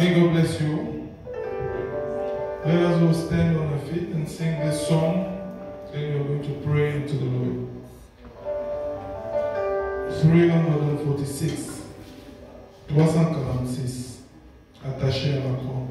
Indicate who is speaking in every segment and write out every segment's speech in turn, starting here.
Speaker 1: May God bless you. Let us all stand on our feet and sing this song. Then we are going to pray into the Lord. 346. 346. Attaché à la croix.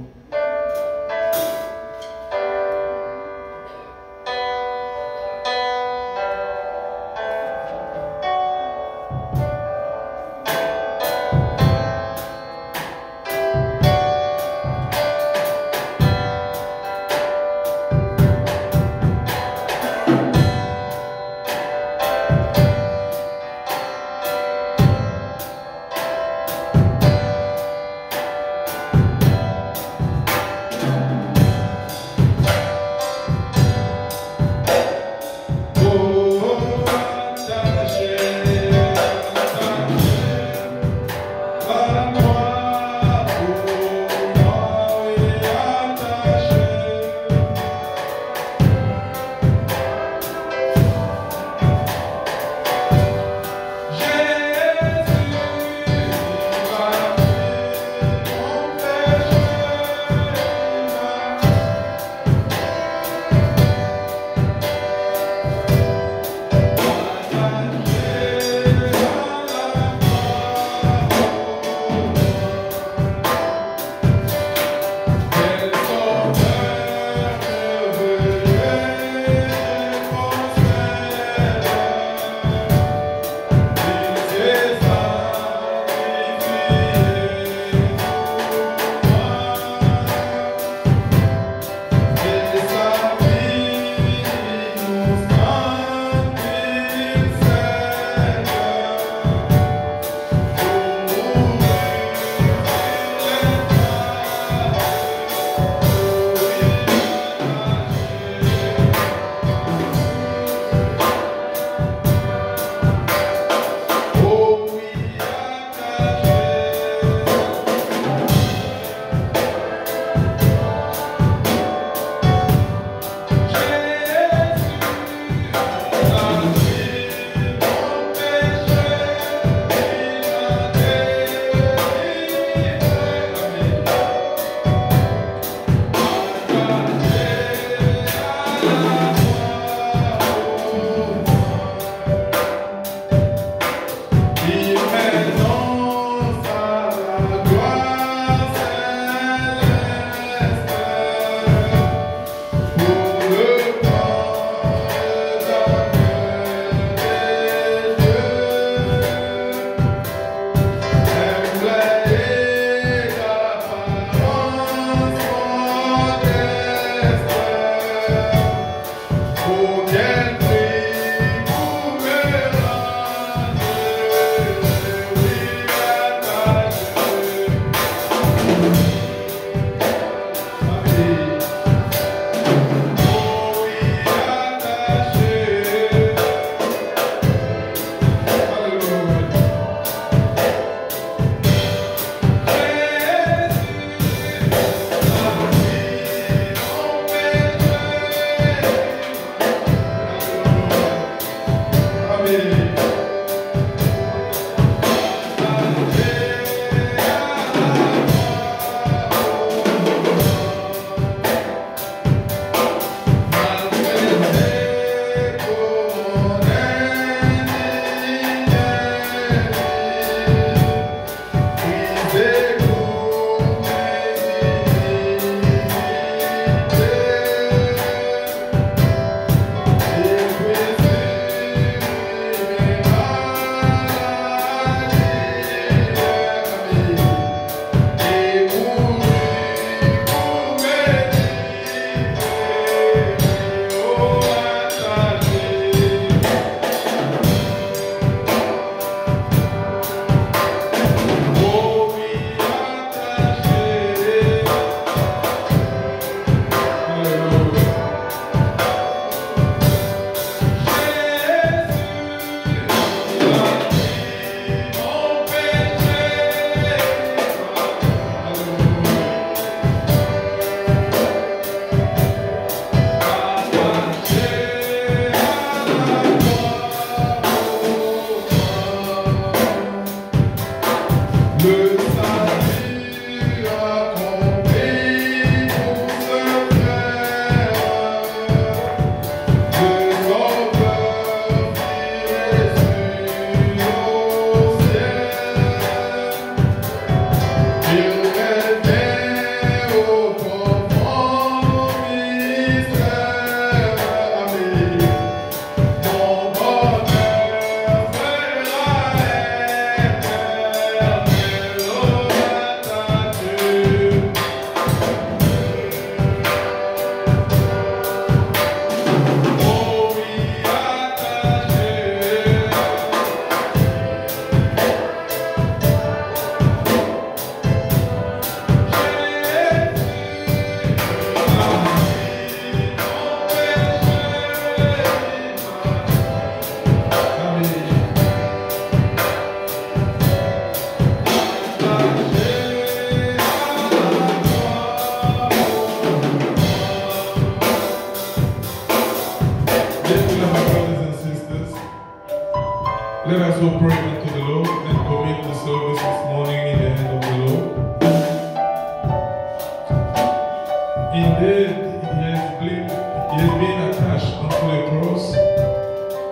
Speaker 1: Indeed, he has been attached onto the cross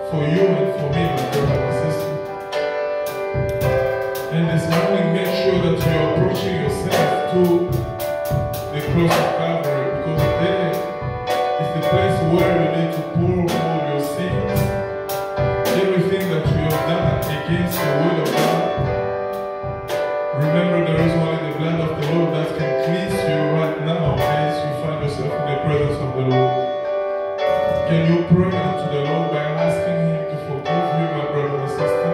Speaker 1: for you and for me, my brother and sister. And this morning, make sure that you are approaching yourself to the cross of Calvary, because there is the place where you need to pour all your sins, everything that you have done against the will of God. Remember, there is only the blood of the Lord that can cleanse you right now as you find yourself in the presence of the Lord. Can you pray unto the Lord by asking Him to forgive you, my brother and sister?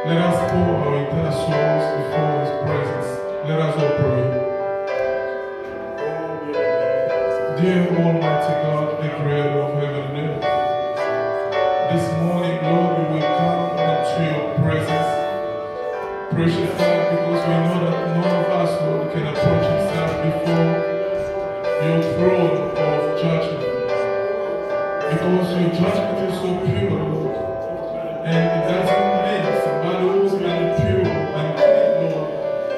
Speaker 1: Let us pour our entire souls before His presence. Let us all pray. Dear Almighty God, the Creator of heaven and earth, this morning, Lord, we will come unto your presence. Precious God, because we know that none of us, Lord, can approach himself before your throne of judgment. Because your judgment is so pure, Lord. And it doesn't make somebody who's impure and clean, Lord,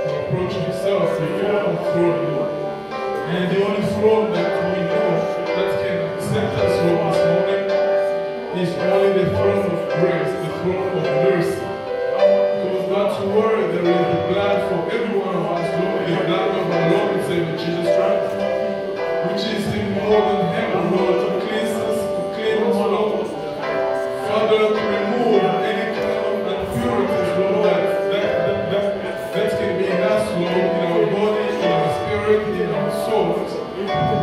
Speaker 1: to approach himself before the throne, Lord. And the only throne that we know that can accept us, Lord, this morning is only the throne of grace, the throne of mercy. God's word, there is the blood for every one of us, Lord, the blood of our Lord and Savior Jesus Christ, which is in more than heaven, Lord, to cleanse us, to clean us, Lord. Father, to remove any kind of impurities, Lord, that can be in us, Lord, in our body, in our spirit, in our souls.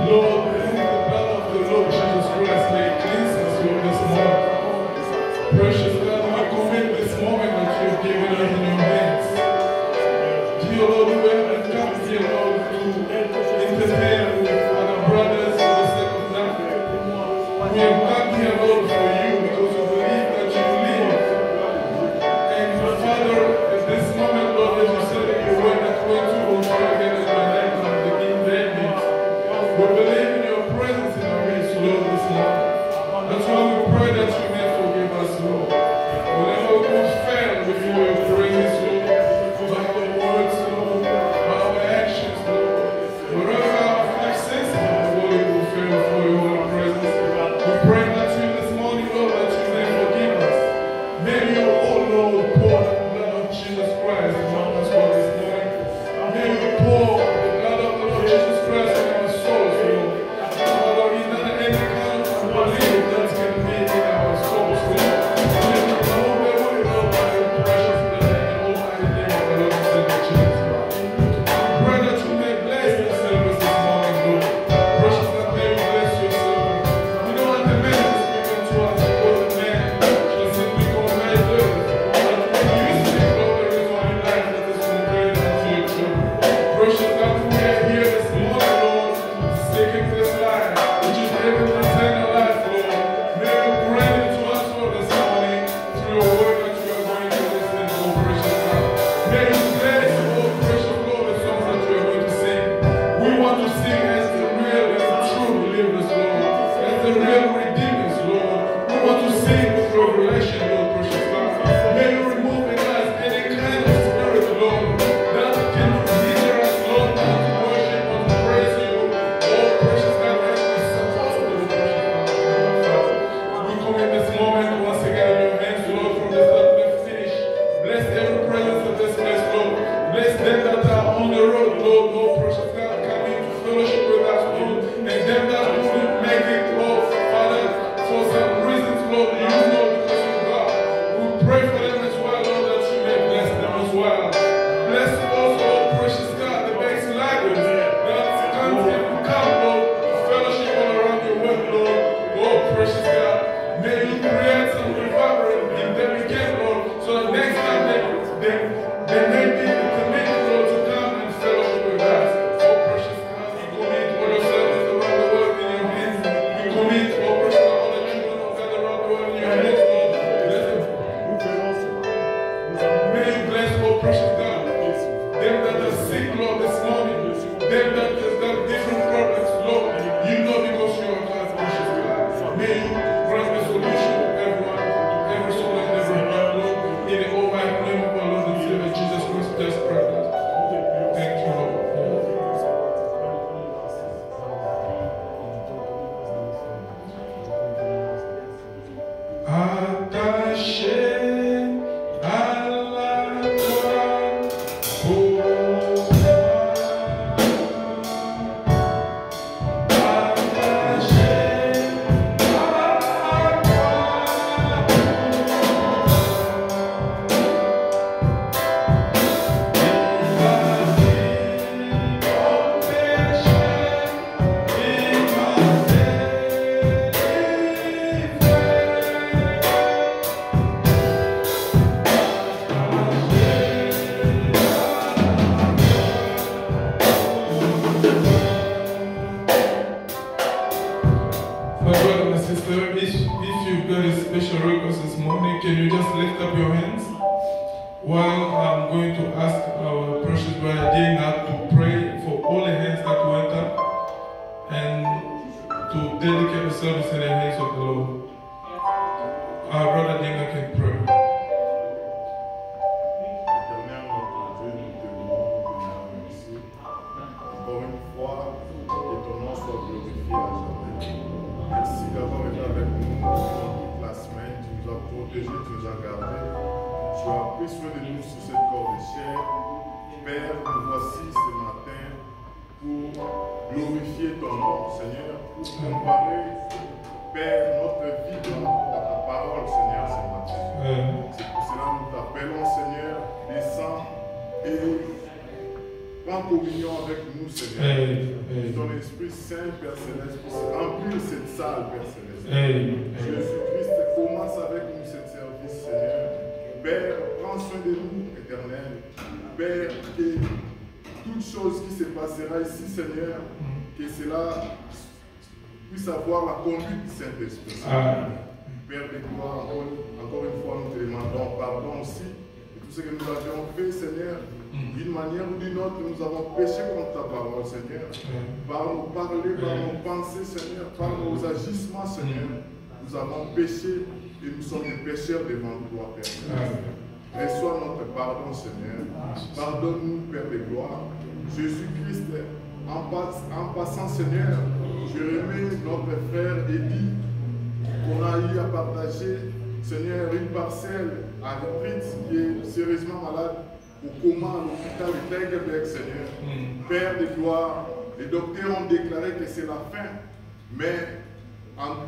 Speaker 1: Lord, the blood of the Lord Jesus Christ may cleanse us, Lord, this morning. Precious God, I commit this moment that you have given us in your hands. Dear Lord, we have come here, Lord, to interfere with our brothers for the sake of nothing. We have come here, Lord, for you because we believe that you live. And Father, at this moment, Lord, as you said in your word, that when two or three are gathered in my name, I will begin their midst. We believe in your presence in our midst, Lord, this morning. That's why we pray that you may forgive us, Lord. Whenever we would fail before your presence, Lord, by our words, Lord, by our actions, Lord, wherever our can you just lift up your hands? While I'm going to ask our precious brother Dienga to pray for all the hands that went up and to dedicate the service in the hands of the Lord. Our brother Dienga can pray.
Speaker 2: Encore une fois, que ton nom soit glorifié à jamais. Merci d'avoir été avec nous pendant toute la semaine. Tu nous as protégés, tu nous as gardés. Tu as pris soin de nous sur cette corps de chair. Père, nous voici ce matin pour glorifier ton nom, Seigneur, pour comparer, Père, notre vie à ta parole, Seigneur, ce matin. C'est pour cela que nous t'appelons, Seigneur, descends et prends communion avec nous, Seigneur. Ton Esprit Saint, Père Céleste, puisse remplir cette salle, Père Céleste. Jésus-Christ, commence avec nous ce service, Seigneur. Père, prends soin de nous, Éternel. Père, que toute chose qui se passera ici, Seigneur, que cela puisse avoir la conduite du Saint-Esprit. Père de gloire, encore une fois, nous te demandons pardon aussi de tout ce que nous avions fait, Seigneur. D'une manière ou d'une autre, nous avons péché contre ta parole, Seigneur. Par nos parler, par nos pensées, Seigneur, par nos agissements, Seigneur, nous avons péché et nous sommes des pécheurs devant toi, Père. Reçois notre pardon, Seigneur. Pardonne-nous, Père de gloire. Jésus-Christ, en passant, Seigneur, je remets notre frère Eddie, qu'on a eu à partager, Seigneur, une parcelle à Retreat qui est sérieusement malade. Au coma à l'hôpital de Tegeberg, Seigneur. Père de gloire, les docteurs ont déclaré que c'est la fin, mais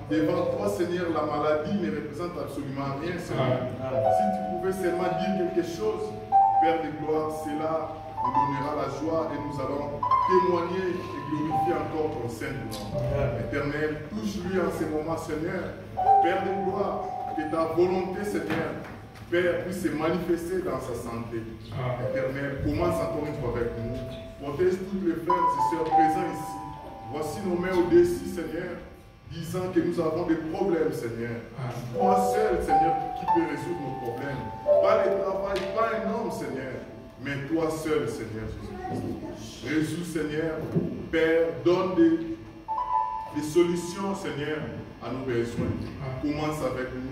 Speaker 2: devant toi, Seigneur, la maladie ne représente absolument rien, Seigneur. Si tu pouvais seulement dire quelque chose, Père de gloire, cela nous donnera la joie et nous allons témoigner et glorifier encore ton Saint-Nom. Éternel, touche-lui en ce moment, Seigneur. Père de gloire, que ta volonté, Seigneur, Père, puisse se manifester dans sa santé. Éternel, commence encore une fois avec nous. Protège tous les frères et sœurs présents ici. Voici nos mains au-dessus, Seigneur, disant que nous avons des problèmes, Seigneur. Toi seul, Seigneur, qui peut résoudre nos problèmes. Pas le travail, pas un homme, Seigneur, mais toi seul, Seigneur Jésus-Christ. Résous, Seigneur. Père, donne des solutions, Seigneur, à nos besoins. Commence avec nous.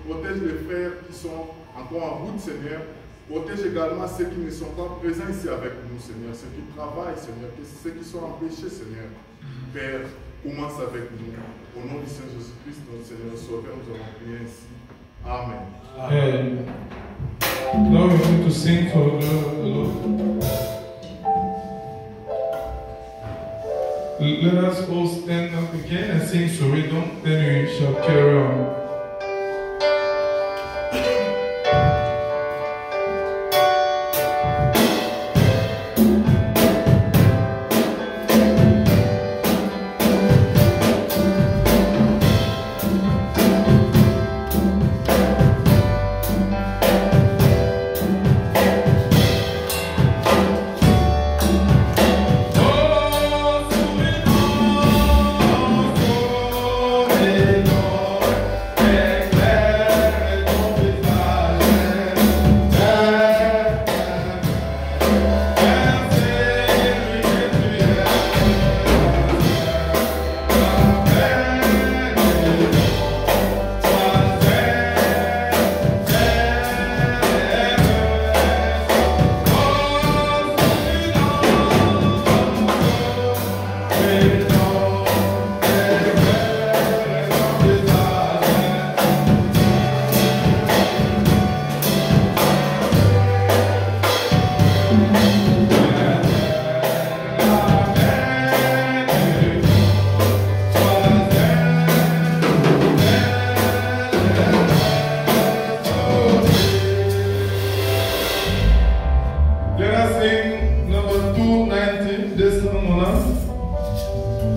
Speaker 2: Protège les frères qui sont encore en route, Seigneur. Protège également ceux qui ne sont pas présents ici avec nous, Seigneur. Ceux qui travaillent, Seigneur. Ceux qui sont empêchés, Seigneur. Père, commence avec nous. Au nom du Seigneur Jésus-Christ, notre Seigneur Sauveur, nous avons prié ainsi. Amen.
Speaker 1: Now we're going to sing for the Lord. Let us all stand up again and sing Surridon, then we shall carry on.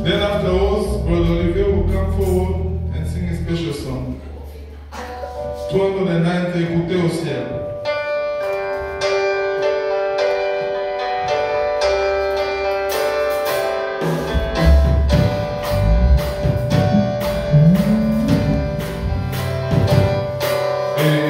Speaker 1: Then afterwards, Brother Olivier will come forward and sing a special song. 290, écoutez au ciel. Hey.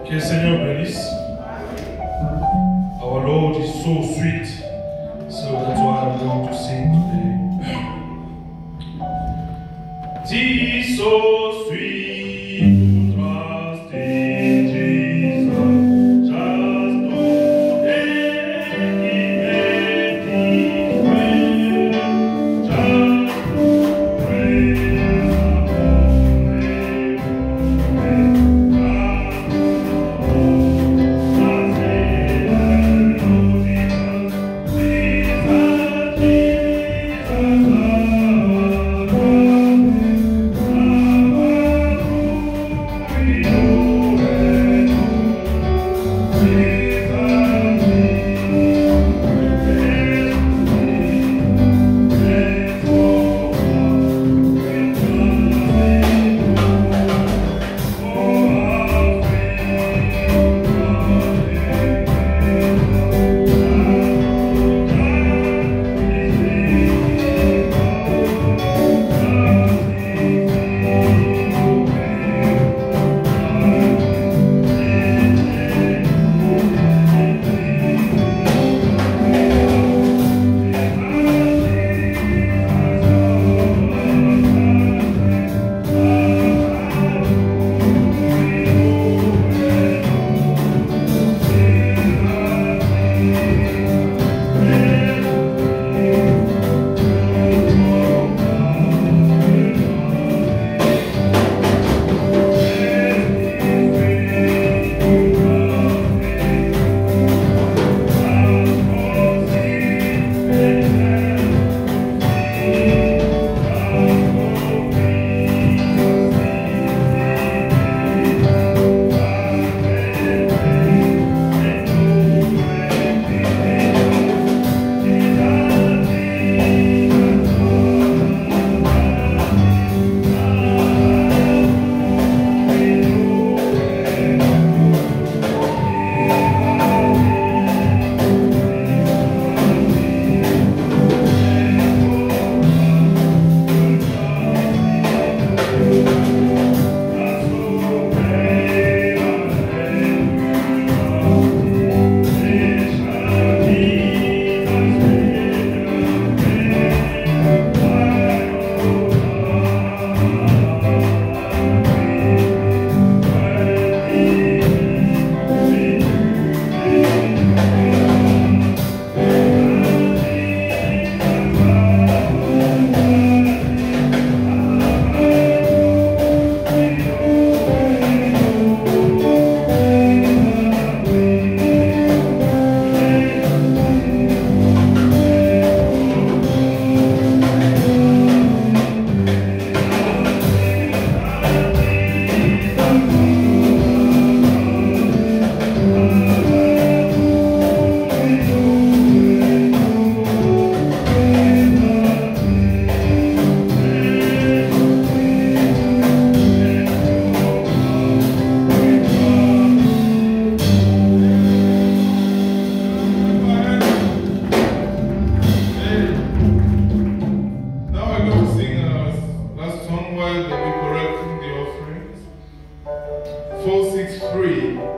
Speaker 1: Que le Seigneur bénisse. Our Lord is so sweet. So that's why I'm going to sing today. Tis so sweet to trust in Jesus. Just know that He made His way. Just to praise upon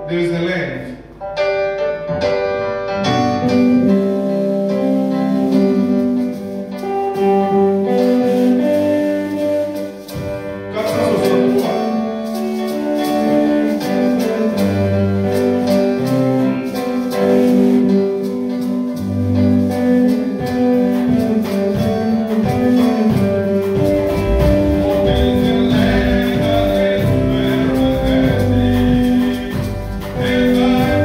Speaker 3: There's the land.
Speaker 1: Hey,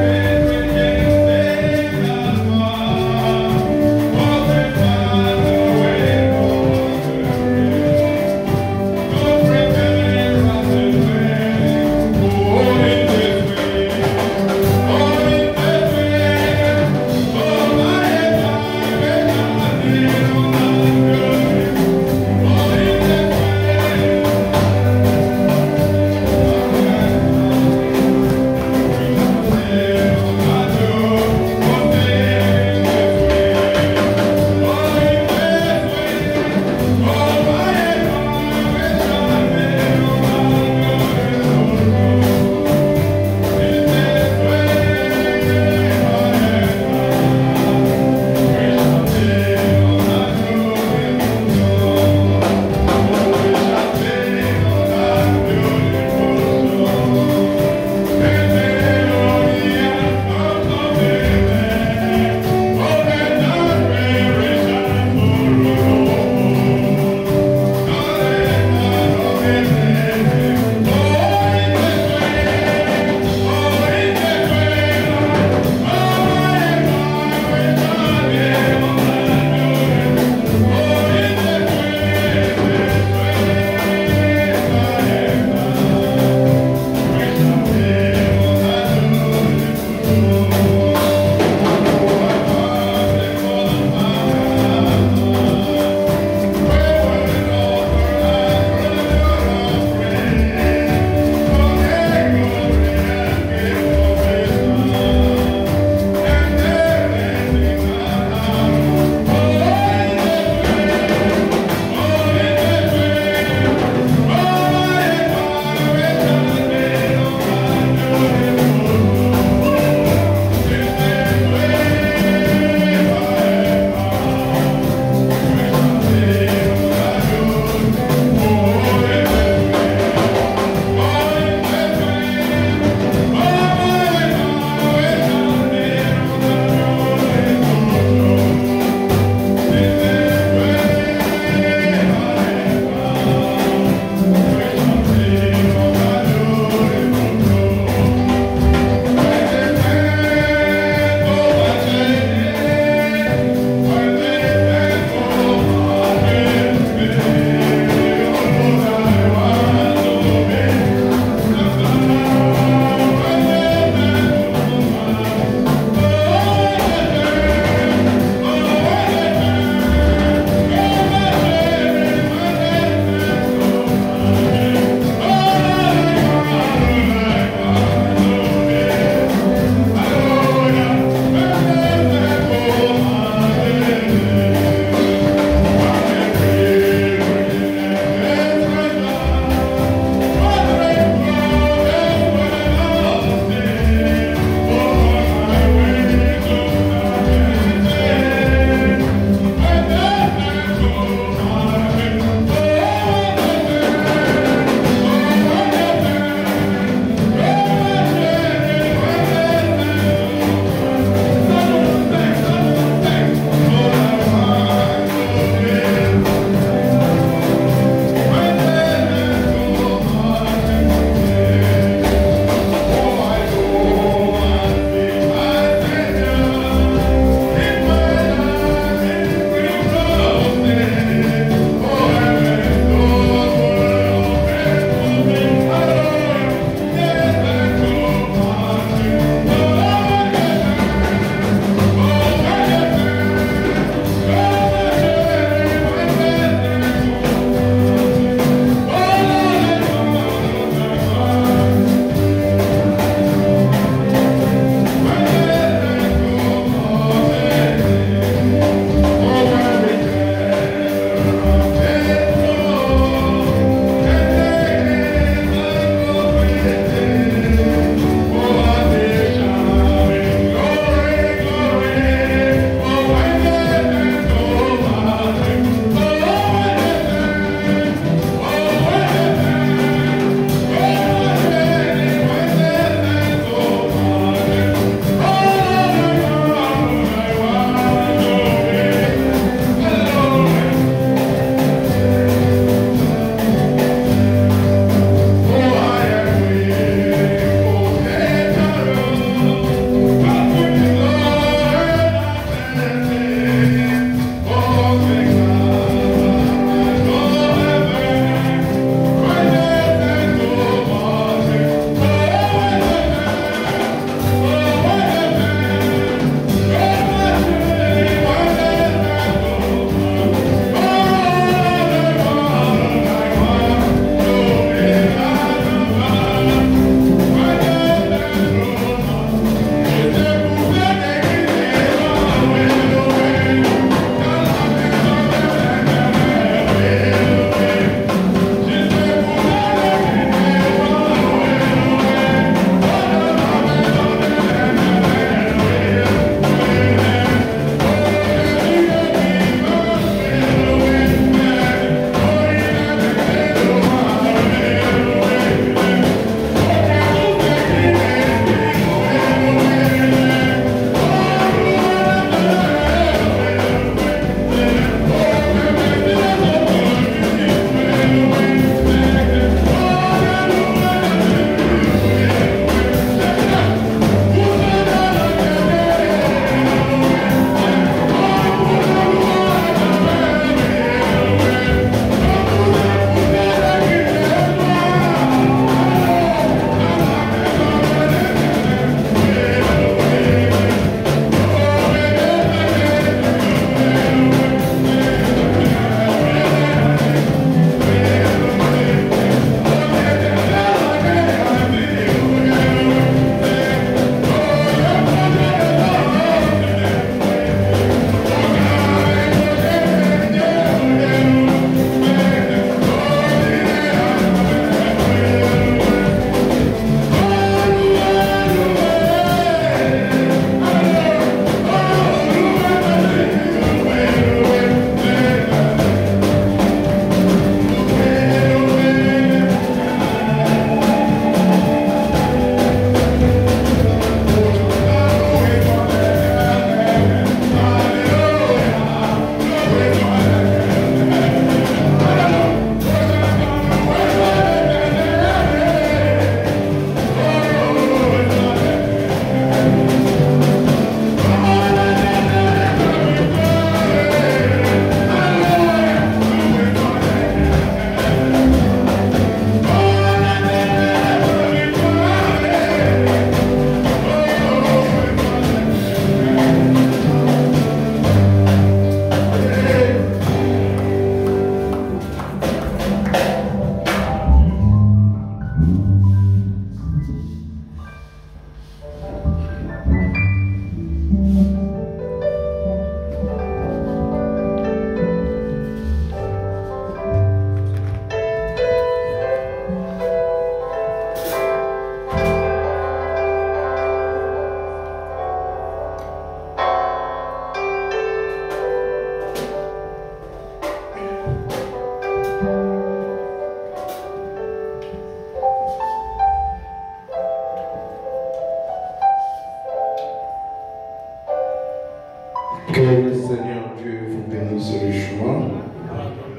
Speaker 3: Que le Seigneur Dieu vous bénisse richement.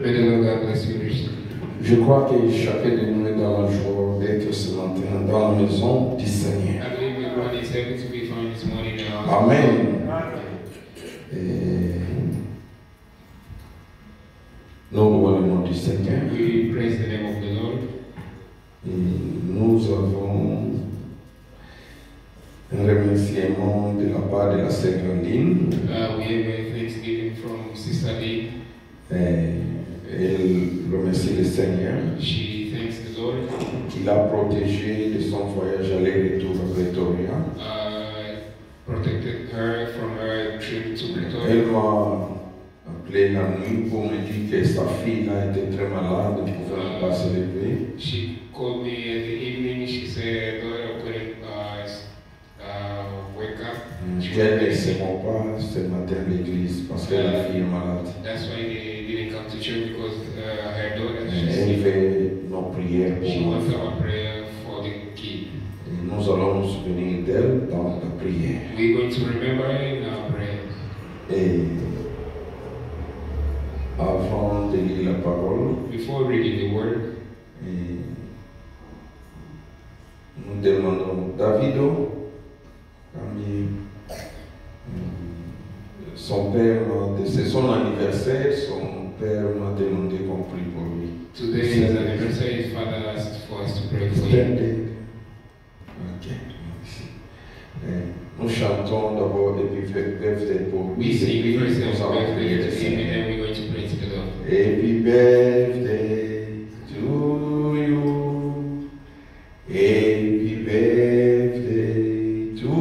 Speaker 4: May the Lord God bless you richly.
Speaker 3: Je crois que chacun de nous est dans la joie d'être ce matin dans la maison du Seigneur.
Speaker 4: I believe everyone is happy to be found this morning in our house.
Speaker 3: Amen. Et nous louons le nom du Seigneur.
Speaker 4: We praise the name of the Lord.
Speaker 3: Et nous avons un remerciement de la part de la sœur Glandine.
Speaker 4: We have a thanksgiving from Sister Lee.
Speaker 3: Elle remercie le Seigneur
Speaker 4: She thanks the Lord.
Speaker 3: qui l'a protégée de son voyage aller-retour à Pretoria.
Speaker 4: Protected her from her trip to Pretoria.
Speaker 3: Elle m'a appelé la nuit pour me dire que sa fille a été très malade, elle ne pouvait pas se lever.
Speaker 4: She called me in the evening. She said, daughter, I couldn't wake up.
Speaker 3: Elle ne se rend pas ce matin à l'église parce que la fille est malade.
Speaker 4: That's why they didn't come to church because her daughter,
Speaker 3: Elle fait nos prières
Speaker 4: she
Speaker 3: pour
Speaker 4: wants
Speaker 3: l'enfant.
Speaker 4: our prayer for the kid.
Speaker 3: Et nous allons nous souvenir d'elle dans la prière.
Speaker 4: We're going to remember her in our prayers.
Speaker 3: Et avant de lire la parole,
Speaker 4: Before reading the word,
Speaker 3: nous demandons Davido, son père, c'est son anniversaire, son père m'a demandé qu'on prie pour lui.
Speaker 4: today is his anniversary. His father asked for us to pray for him.
Speaker 3: Standing. Ok. Nous chantons d'abord Happy Birthday pour
Speaker 4: We
Speaker 3: lui.
Speaker 4: sing
Speaker 3: Et puis,
Speaker 4: first
Speaker 3: nous
Speaker 4: and
Speaker 3: allons prier
Speaker 4: birthday
Speaker 3: le
Speaker 4: to him, and
Speaker 3: Seigneur.
Speaker 4: then we're going to pray to the Lord.
Speaker 3: Happy birthday to you. Happy birthday to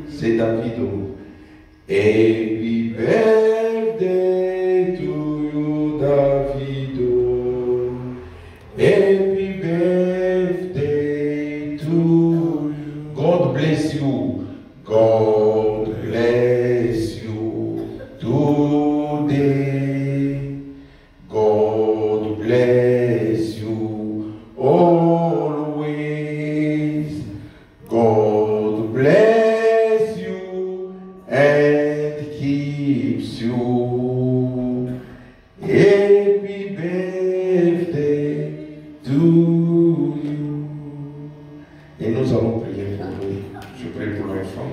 Speaker 3: c'est Davido. Happy birthday to you, Davido. Happy birthday to you. God bless you. God bless you today. God bless you always. God bless you and keeps you. Happy birthday to you. Et nous allons prier pour lui. Je prie pour l'enfant.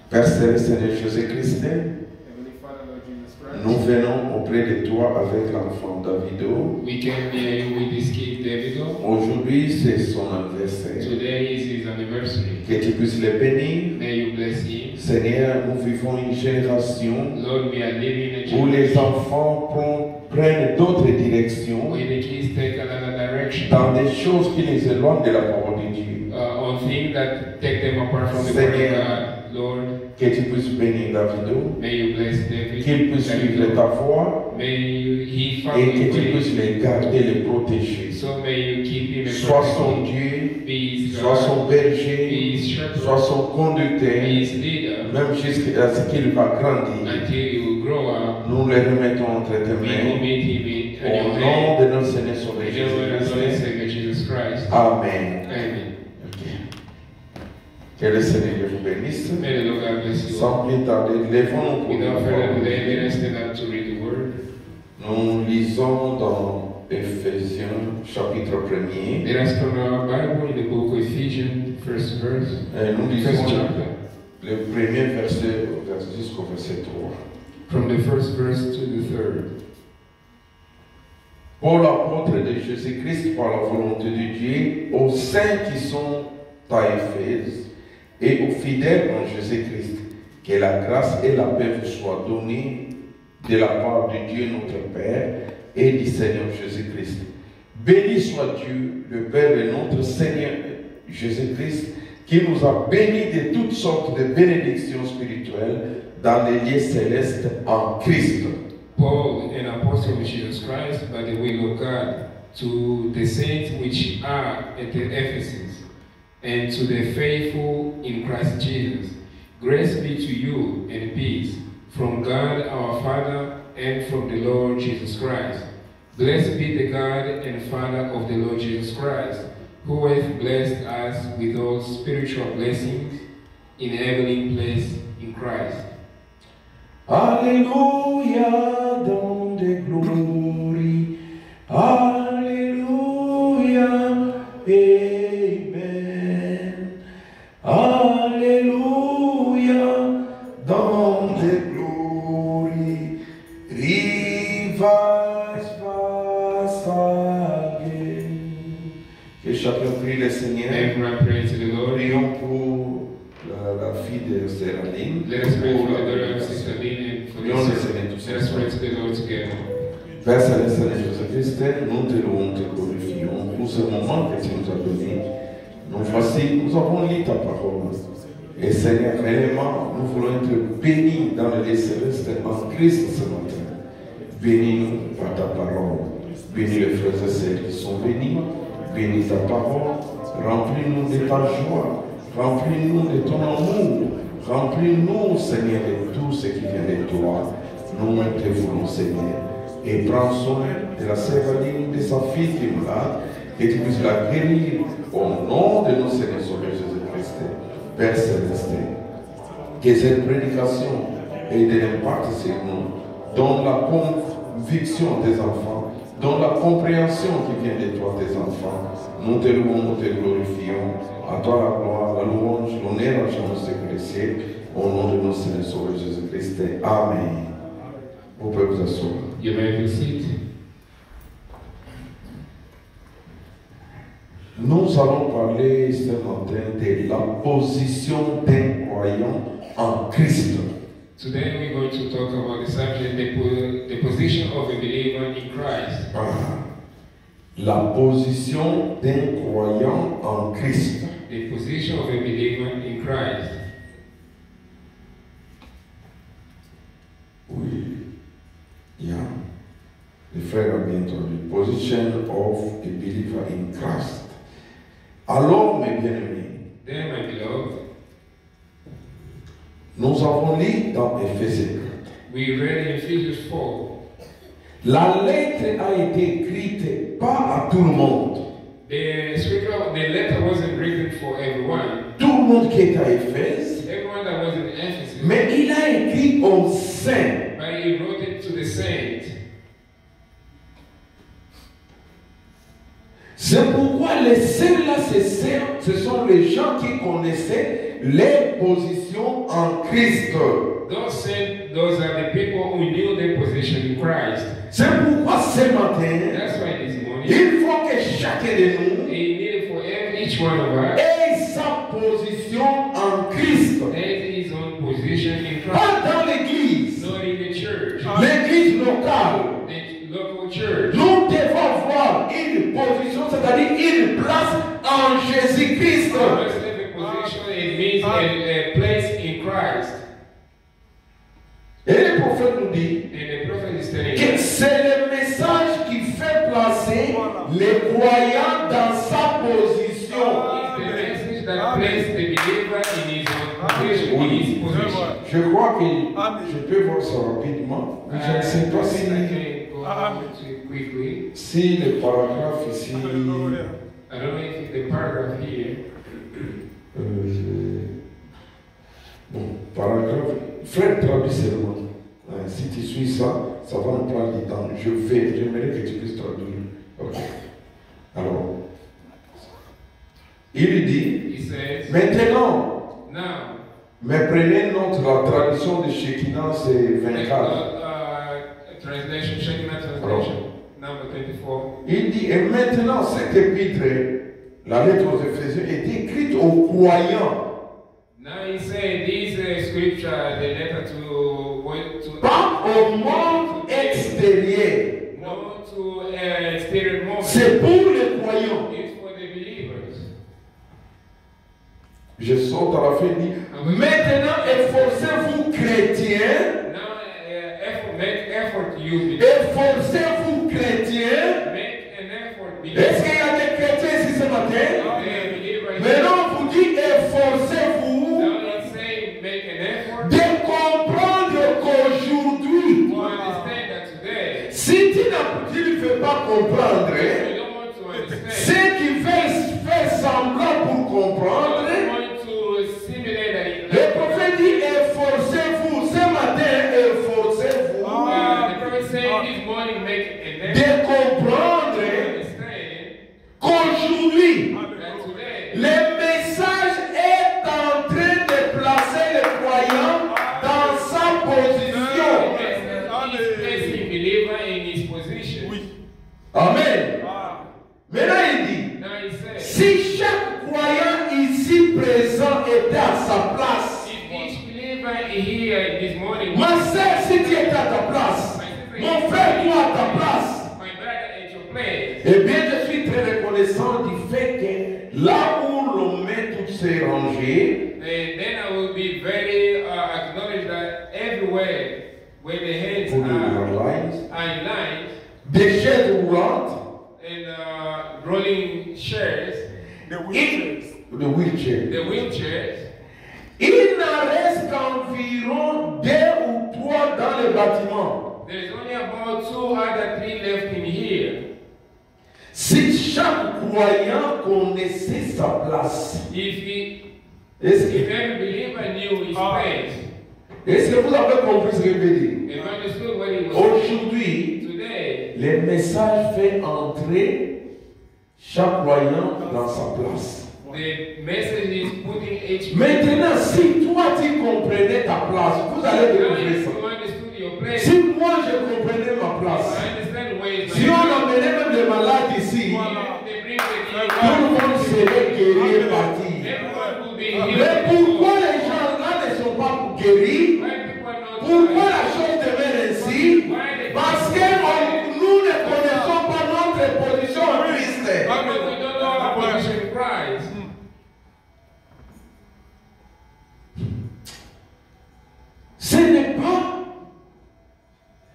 Speaker 3: Père Céleste, Seigneur Jésus-Christ,
Speaker 4: Heavenly Father, Lord Jesus Christ,
Speaker 3: nous venons auprès de toi avec l'enfant Davido.
Speaker 4: we came here with this kid, Davido.
Speaker 3: Aujourd'hui, c'est son anniversaire.
Speaker 4: Today is his anniversary.
Speaker 3: Que tu puisses le bénir.
Speaker 4: May you bless him.
Speaker 3: Seigneur, nous vivons une génération
Speaker 4: Lord, we are living in a
Speaker 3: où les
Speaker 4: generation
Speaker 3: enfants prennent d'autres directions
Speaker 4: where the kids take another direction.
Speaker 3: dans des choses qui les éloignent de la parole de Dieu.
Speaker 4: On things that take them apart from the word of
Speaker 3: Seigneur,
Speaker 4: God. Lord,
Speaker 3: que tu puisses bénir Davido,
Speaker 4: may you bless David.
Speaker 3: qu'il puisse suivre ta voie
Speaker 4: May he follow
Speaker 3: et
Speaker 4: your
Speaker 3: que tu
Speaker 4: way.
Speaker 3: puisses les garder, les protéger.
Speaker 4: So may you keep him and
Speaker 3: Sois
Speaker 4: protect
Speaker 3: son
Speaker 4: him.
Speaker 3: Dieu,
Speaker 4: Be his
Speaker 3: sois son
Speaker 4: God. Be
Speaker 3: berger,
Speaker 4: his shepherd.
Speaker 3: sois son
Speaker 4: Be
Speaker 3: conducteur,
Speaker 4: his leader.
Speaker 3: même jusqu'à ce qu'il va grandir.
Speaker 4: Until he will grow up.
Speaker 3: Nous les remettons entre tes
Speaker 4: We
Speaker 3: mains.
Speaker 4: commit him in
Speaker 3: Au
Speaker 4: your
Speaker 3: nom
Speaker 4: hand.
Speaker 3: de notre Seigneur Sauveur
Speaker 4: In the word of Lord and
Speaker 3: Jésus-Christ.
Speaker 4: Savior Jesus Christ.
Speaker 3: Amen.
Speaker 4: Amen.
Speaker 3: Ok. Que le Seigneur vous bénisse.
Speaker 4: May the Lord God bless you.
Speaker 3: Sans plus tarder, lèvons-nous pour
Speaker 4: Without
Speaker 3: la
Speaker 4: further
Speaker 3: parole.
Speaker 4: delay, let us stand up to read the word.
Speaker 3: Nous lisons dans Éphésiens chapitre 1er.
Speaker 4: Let us from our Bible in the book of Ephesians, first verse,
Speaker 3: Nous
Speaker 4: first
Speaker 3: lisons
Speaker 4: chapter,
Speaker 3: le premier verset jusqu'au verset 3.
Speaker 4: from the first verse to the third.
Speaker 3: Paul, apôtre de Jésus-Christ par la volonté de Dieu, aux saints qui sont à Éphèse et aux fidèles en Jésus-Christ, que la grâce et la paix vous soient données de la part de Dieu notre Père et du Seigneur Jésus-Christ. Béni soit Dieu, le Père de notre Seigneur Jésus-Christ, qui nous a bénis de toutes sortes de bénédictions spirituelles dans les lieux célestes en Christ.
Speaker 4: Paul, an apostle of Jesus Christ, by the will of God, to the saints which are at the Ephesus, and to the faithful in Christ Jesus. Grace be to you and peace from God our Father and from the Lord Jesus Christ. Blessed be the God and Father of the Lord Jesus Christ, who hath blessed us with all spiritual blessings in heavenly place in Christ.
Speaker 3: Alléluia dans des glories. Alléluia. Amen. Alléluia dans des glories. Revive us again. Que chacun prie le Seigneur.
Speaker 4: Everyone pray to the Lord.
Speaker 3: Prions pour la fille de Stéphanie.
Speaker 4: Let us pray for the daughter of Sister Lynn and for
Speaker 3: Prions le
Speaker 4: this.
Speaker 3: Seigneur tous
Speaker 4: Let us pray to the Lord together.
Speaker 3: Père Céleste, Jésus-Christ, nous te louons, te glorifions pour ce moment que tu nous as donné. Nous voici, nous avons lu ta parole. Et Seigneur, réellement, nous voulons être bénis dans le lieu céleste en Christ ce matin. Bénis-nous par ta parole. Bénis les frères et sœurs qui sont bénis. Bénis ta parole. Remplis-nous de ta joie. Remplis-nous de ton amour. Remplis-nous, Seigneur, de tout ce qui vient de toi. Nous te voulons, Seigneur. Et prends soin de la sœur Aline, de sa fille qui est malade, et tu puisses la guérir au nom de notre Seigneur Sauveur Jésus-Christ. Père Céleste, que cette prédication ait de l'impact sur nous, donne la conviction des enfants, donne la compréhension qui vient de toi, tes enfants. Nous te louons, nous te glorifions. À toi la gloire, la louange, l'honneur, la chance de Christ, au nom de notre Seigneur Sauveur Jésus-Christ. Amen. Vous pouvez vous asseoir.
Speaker 4: You may be seated.
Speaker 3: Nous allons parler ce matin de la position d'un croyant en Christ.
Speaker 4: Today we're going to talk about the subject, the position of a believer in Christ.
Speaker 3: La position d'un croyant en Christ.
Speaker 4: The position of a believer in Christ.
Speaker 3: Oui. Yeah. Le frère a bien entendu. Position of a believer in Christ. Alors, mes bien-aimés,
Speaker 4: Then, my beloved,
Speaker 3: nous avons lu dans Éphésiens 4.
Speaker 4: we read in Ephesians 4.
Speaker 3: La lettre a été écrite pas à tout le monde.
Speaker 4: The letter wasn't written for everyone.
Speaker 3: Tout le monde qui est à Éphèse,
Speaker 4: Everyone that was in Ephesus.
Speaker 3: mais il a écrit aux saints.
Speaker 4: But he wrote it to the saints.
Speaker 3: C'est pourquoi les saints là, ce sont les gens qui connaissaient les positions en Christ.
Speaker 4: Those saints, those are the people who knew their position in Christ.
Speaker 3: C'est pourquoi ce matin,
Speaker 4: That's why this morning,
Speaker 3: il faut que chacun de nous
Speaker 4: he needed for each one of us
Speaker 3: ait sa position en Christ.
Speaker 4: has his own position in Christ.
Speaker 3: Pas dans l'église,
Speaker 4: Not in the church,
Speaker 3: l'église locale.
Speaker 4: the local church.
Speaker 3: Nous devons avoir une position, c'est-à-dire une place en Jésus-Christ.
Speaker 4: Must have a position, it means a place in Christ.
Speaker 3: Et le prophète nous dit
Speaker 4: And the prophet is telling
Speaker 3: que
Speaker 4: us
Speaker 3: c'est le message qui fait placer les croyants dans sa position.
Speaker 4: it's the message that places the believer in his own position, in his position.
Speaker 3: Je crois que je peux voir ça rapidement. Je ne sais pas
Speaker 4: I
Speaker 3: si,
Speaker 4: can go on to it quickly.
Speaker 3: si le paragraphe ici.
Speaker 4: I don't know if the paragraph here.
Speaker 3: Bon, paragraphe. Frère, traduis seulement. Si tu suis ça, ça va nous prendre du temps. J'aimerais que tu puisses traduire. Ok. Alors, il dit
Speaker 4: He says,
Speaker 3: maintenant,
Speaker 4: now,
Speaker 3: mais prenez note, la traduction de Shekinah, c'est 24.
Speaker 4: translation, Shekinah translation, number 24.
Speaker 3: Il dit, et maintenant, cette épître, la lettre aux Éphésiens, est écrite aux croyants.
Speaker 4: Now he said, this scripture, the letter to
Speaker 3: Pas au monde extérieur.
Speaker 4: not to exterior moment.
Speaker 3: C'est pour les croyants.
Speaker 4: It's for the believers.
Speaker 3: Je saute à la fin, il dit, maintenant efforcez-vous chrétiens,
Speaker 4: Now, make effort, you believers.
Speaker 3: efforcez-vous chrétiens.
Speaker 4: Make an effort,
Speaker 3: Est-ce
Speaker 4: believers.
Speaker 3: qu'il y a des chrétiens ici ce matin?
Speaker 4: The believers.
Speaker 3: Maintenant on vous dit efforcez-vous
Speaker 4: Now he's saying, make an effort
Speaker 3: de comprendre qu'aujourd'hui,
Speaker 4: to understand that today,
Speaker 3: si tu ne veux pas comprendre,
Speaker 4: you don't want to understand.
Speaker 3: ceux qui veulent faire semblant pour comprendre,
Speaker 4: You want to simulate that
Speaker 3: le prophète dit efforcez-vous ce matin, efforcez-vous ici présent était à sa place,
Speaker 4: If each believer here this morning,
Speaker 3: ma sœur, si tu étais à ta place, mon frère, toi à ta place,
Speaker 4: my brother at your place,
Speaker 3: eh bien, je suis très reconnaissant du fait que là où l'on met toutes ces rangées,
Speaker 4: then I will be very acknowledge that everywhere where the heads
Speaker 3: pour
Speaker 4: are
Speaker 3: les lines,
Speaker 4: in lines
Speaker 3: des chaises roulantes,
Speaker 4: and rolling chairs,
Speaker 2: The wheelchairs.
Speaker 3: de wheelchair.
Speaker 4: the wheelchairs,
Speaker 3: Il n'en reste qu'environ 2 ou 3 dans le bâtiment.
Speaker 4: there's only about 2 other 3 left in here.
Speaker 3: Si chaque croyant connaissait sa place,
Speaker 4: If every believer knew his place,
Speaker 3: est-ce que vous avez compris ce que je veux dire?
Speaker 4: if understood what he was saying
Speaker 3: Aujourd'hui,
Speaker 4: today,
Speaker 3: le message fait entrer chaque croyant dans sa place.
Speaker 4: the message is putting each
Speaker 3: Maintenant, si toi tu comprenais ta place, vous allez découvrir ça.
Speaker 4: you understood your place.
Speaker 3: Si moi je comprenais ma
Speaker 4: I
Speaker 3: place,
Speaker 4: understand where is
Speaker 3: si on amenait même les malades ici,
Speaker 4: They bring the
Speaker 3: tout le monde serait guéri et parti.
Speaker 4: everyone will be
Speaker 3: Mais
Speaker 4: healed.
Speaker 3: pourquoi les gens là ne sont pas guéris?
Speaker 4: Why people are not
Speaker 3: Pourquoi la chose demeure ainsi? Parce que nous ne connaissons pas notre position en Christ.
Speaker 4: Because we don't know our position in Christ.
Speaker 3: Ce n'est pas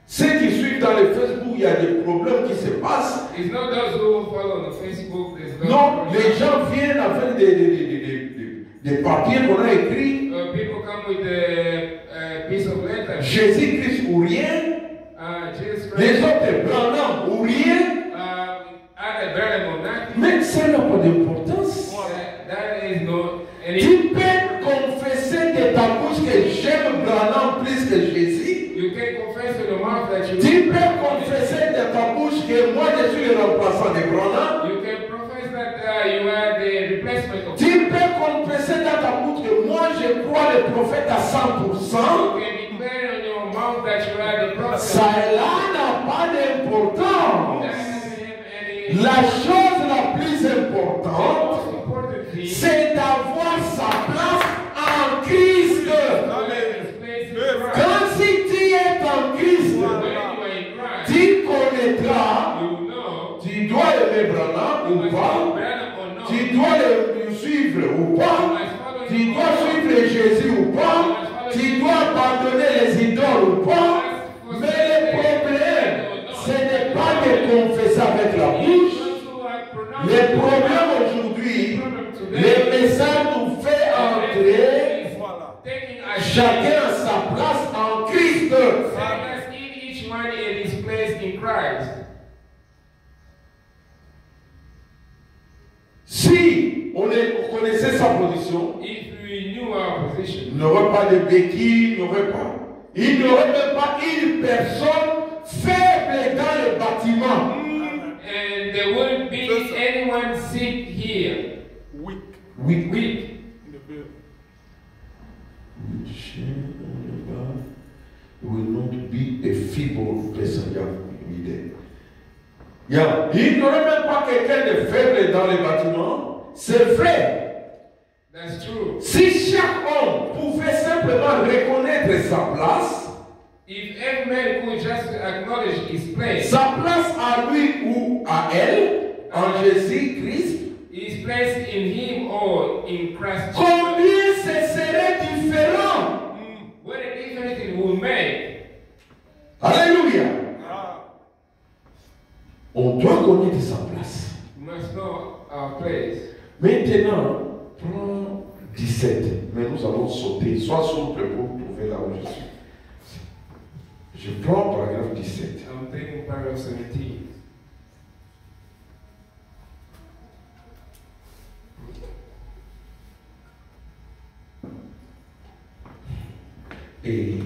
Speaker 3: ceux qui suivent dans le Facebook, il y a des problèmes qui se passent.
Speaker 4: It's not those who follow on Facebook. There's no
Speaker 3: Non, les gens viennent avec des papiers qu'on a écrits.
Speaker 4: people come with a piece of letter.
Speaker 3: Jésus-Christ ou rien.
Speaker 4: Jesus
Speaker 3: Les
Speaker 4: Christ.
Speaker 3: autres Branham ou rien.
Speaker 4: Other Branham or nothing.
Speaker 3: Mais ça n'a pas d'importance.
Speaker 4: That is no any.
Speaker 3: Tu peux confesser de ta bouche que j'aime Branham plus que Jésus.
Speaker 4: You can confess with your mouth that you.
Speaker 3: Tu peux confesser de ta bouche que moi je suis le remplaçant de Branham.
Speaker 4: You can profess that you are the replacement of.
Speaker 3: Tu peux confesser dans ta bouche que moi je crois le prophète à 100%.
Speaker 4: You can declare on your mouth that you are the prophet.
Speaker 3: Ça là n'a pas d'importance.
Speaker 4: That doesn't have any.
Speaker 3: La chose la plus
Speaker 4: The
Speaker 3: importante,
Speaker 4: most important thing.
Speaker 3: c'est d'avoir sa place en Christ. Quand si tu es en Christ, tu connaîtras, tu dois aimer Branham ou pas, tu dois le suivre ou pas, tu dois suivre Jésus ou pas, tu dois abandonner les idoles ou pas. Mais le problème, ce n'est pas de confesser avec la bouche. Le problème aujourd'hui, le message nous fait entrer chacun à sa place en Christ.
Speaker 4: Each one in his place in Christ.
Speaker 3: Si on connaissait sa position,
Speaker 4: If we knew our position,
Speaker 3: il n'y aurait pas de béquilles, il n'y aurait même pas une personne faible dans le bâtiment.
Speaker 4: and there wouldn't be anyone sick here.
Speaker 2: Weak.
Speaker 4: Weak.
Speaker 2: In the building.
Speaker 3: Will not be a feeble person. Yeah. Il n'y aurait même pas quelqu'un de faible dans les bâtiments. C'est vrai.
Speaker 4: That's true.
Speaker 3: Si chaque homme pouvait simplement reconnaître sa place,
Speaker 4: If every man could just acknowledge his place,
Speaker 3: sa place à lui ou à elle, en Jésus-Christ,
Speaker 4: his place in him or in Christ,
Speaker 3: combien ce serait différent?
Speaker 4: what a difference it will make.
Speaker 3: Alléluia. On doit connaître sa place.
Speaker 4: We must know our place.
Speaker 3: Maintenant, prends 17. Mais nous allons sauter. Sois souple pour trouver là où je suis. Je prends paragraphe 17.
Speaker 4: I'm taking paragraph 17.
Speaker 3: Et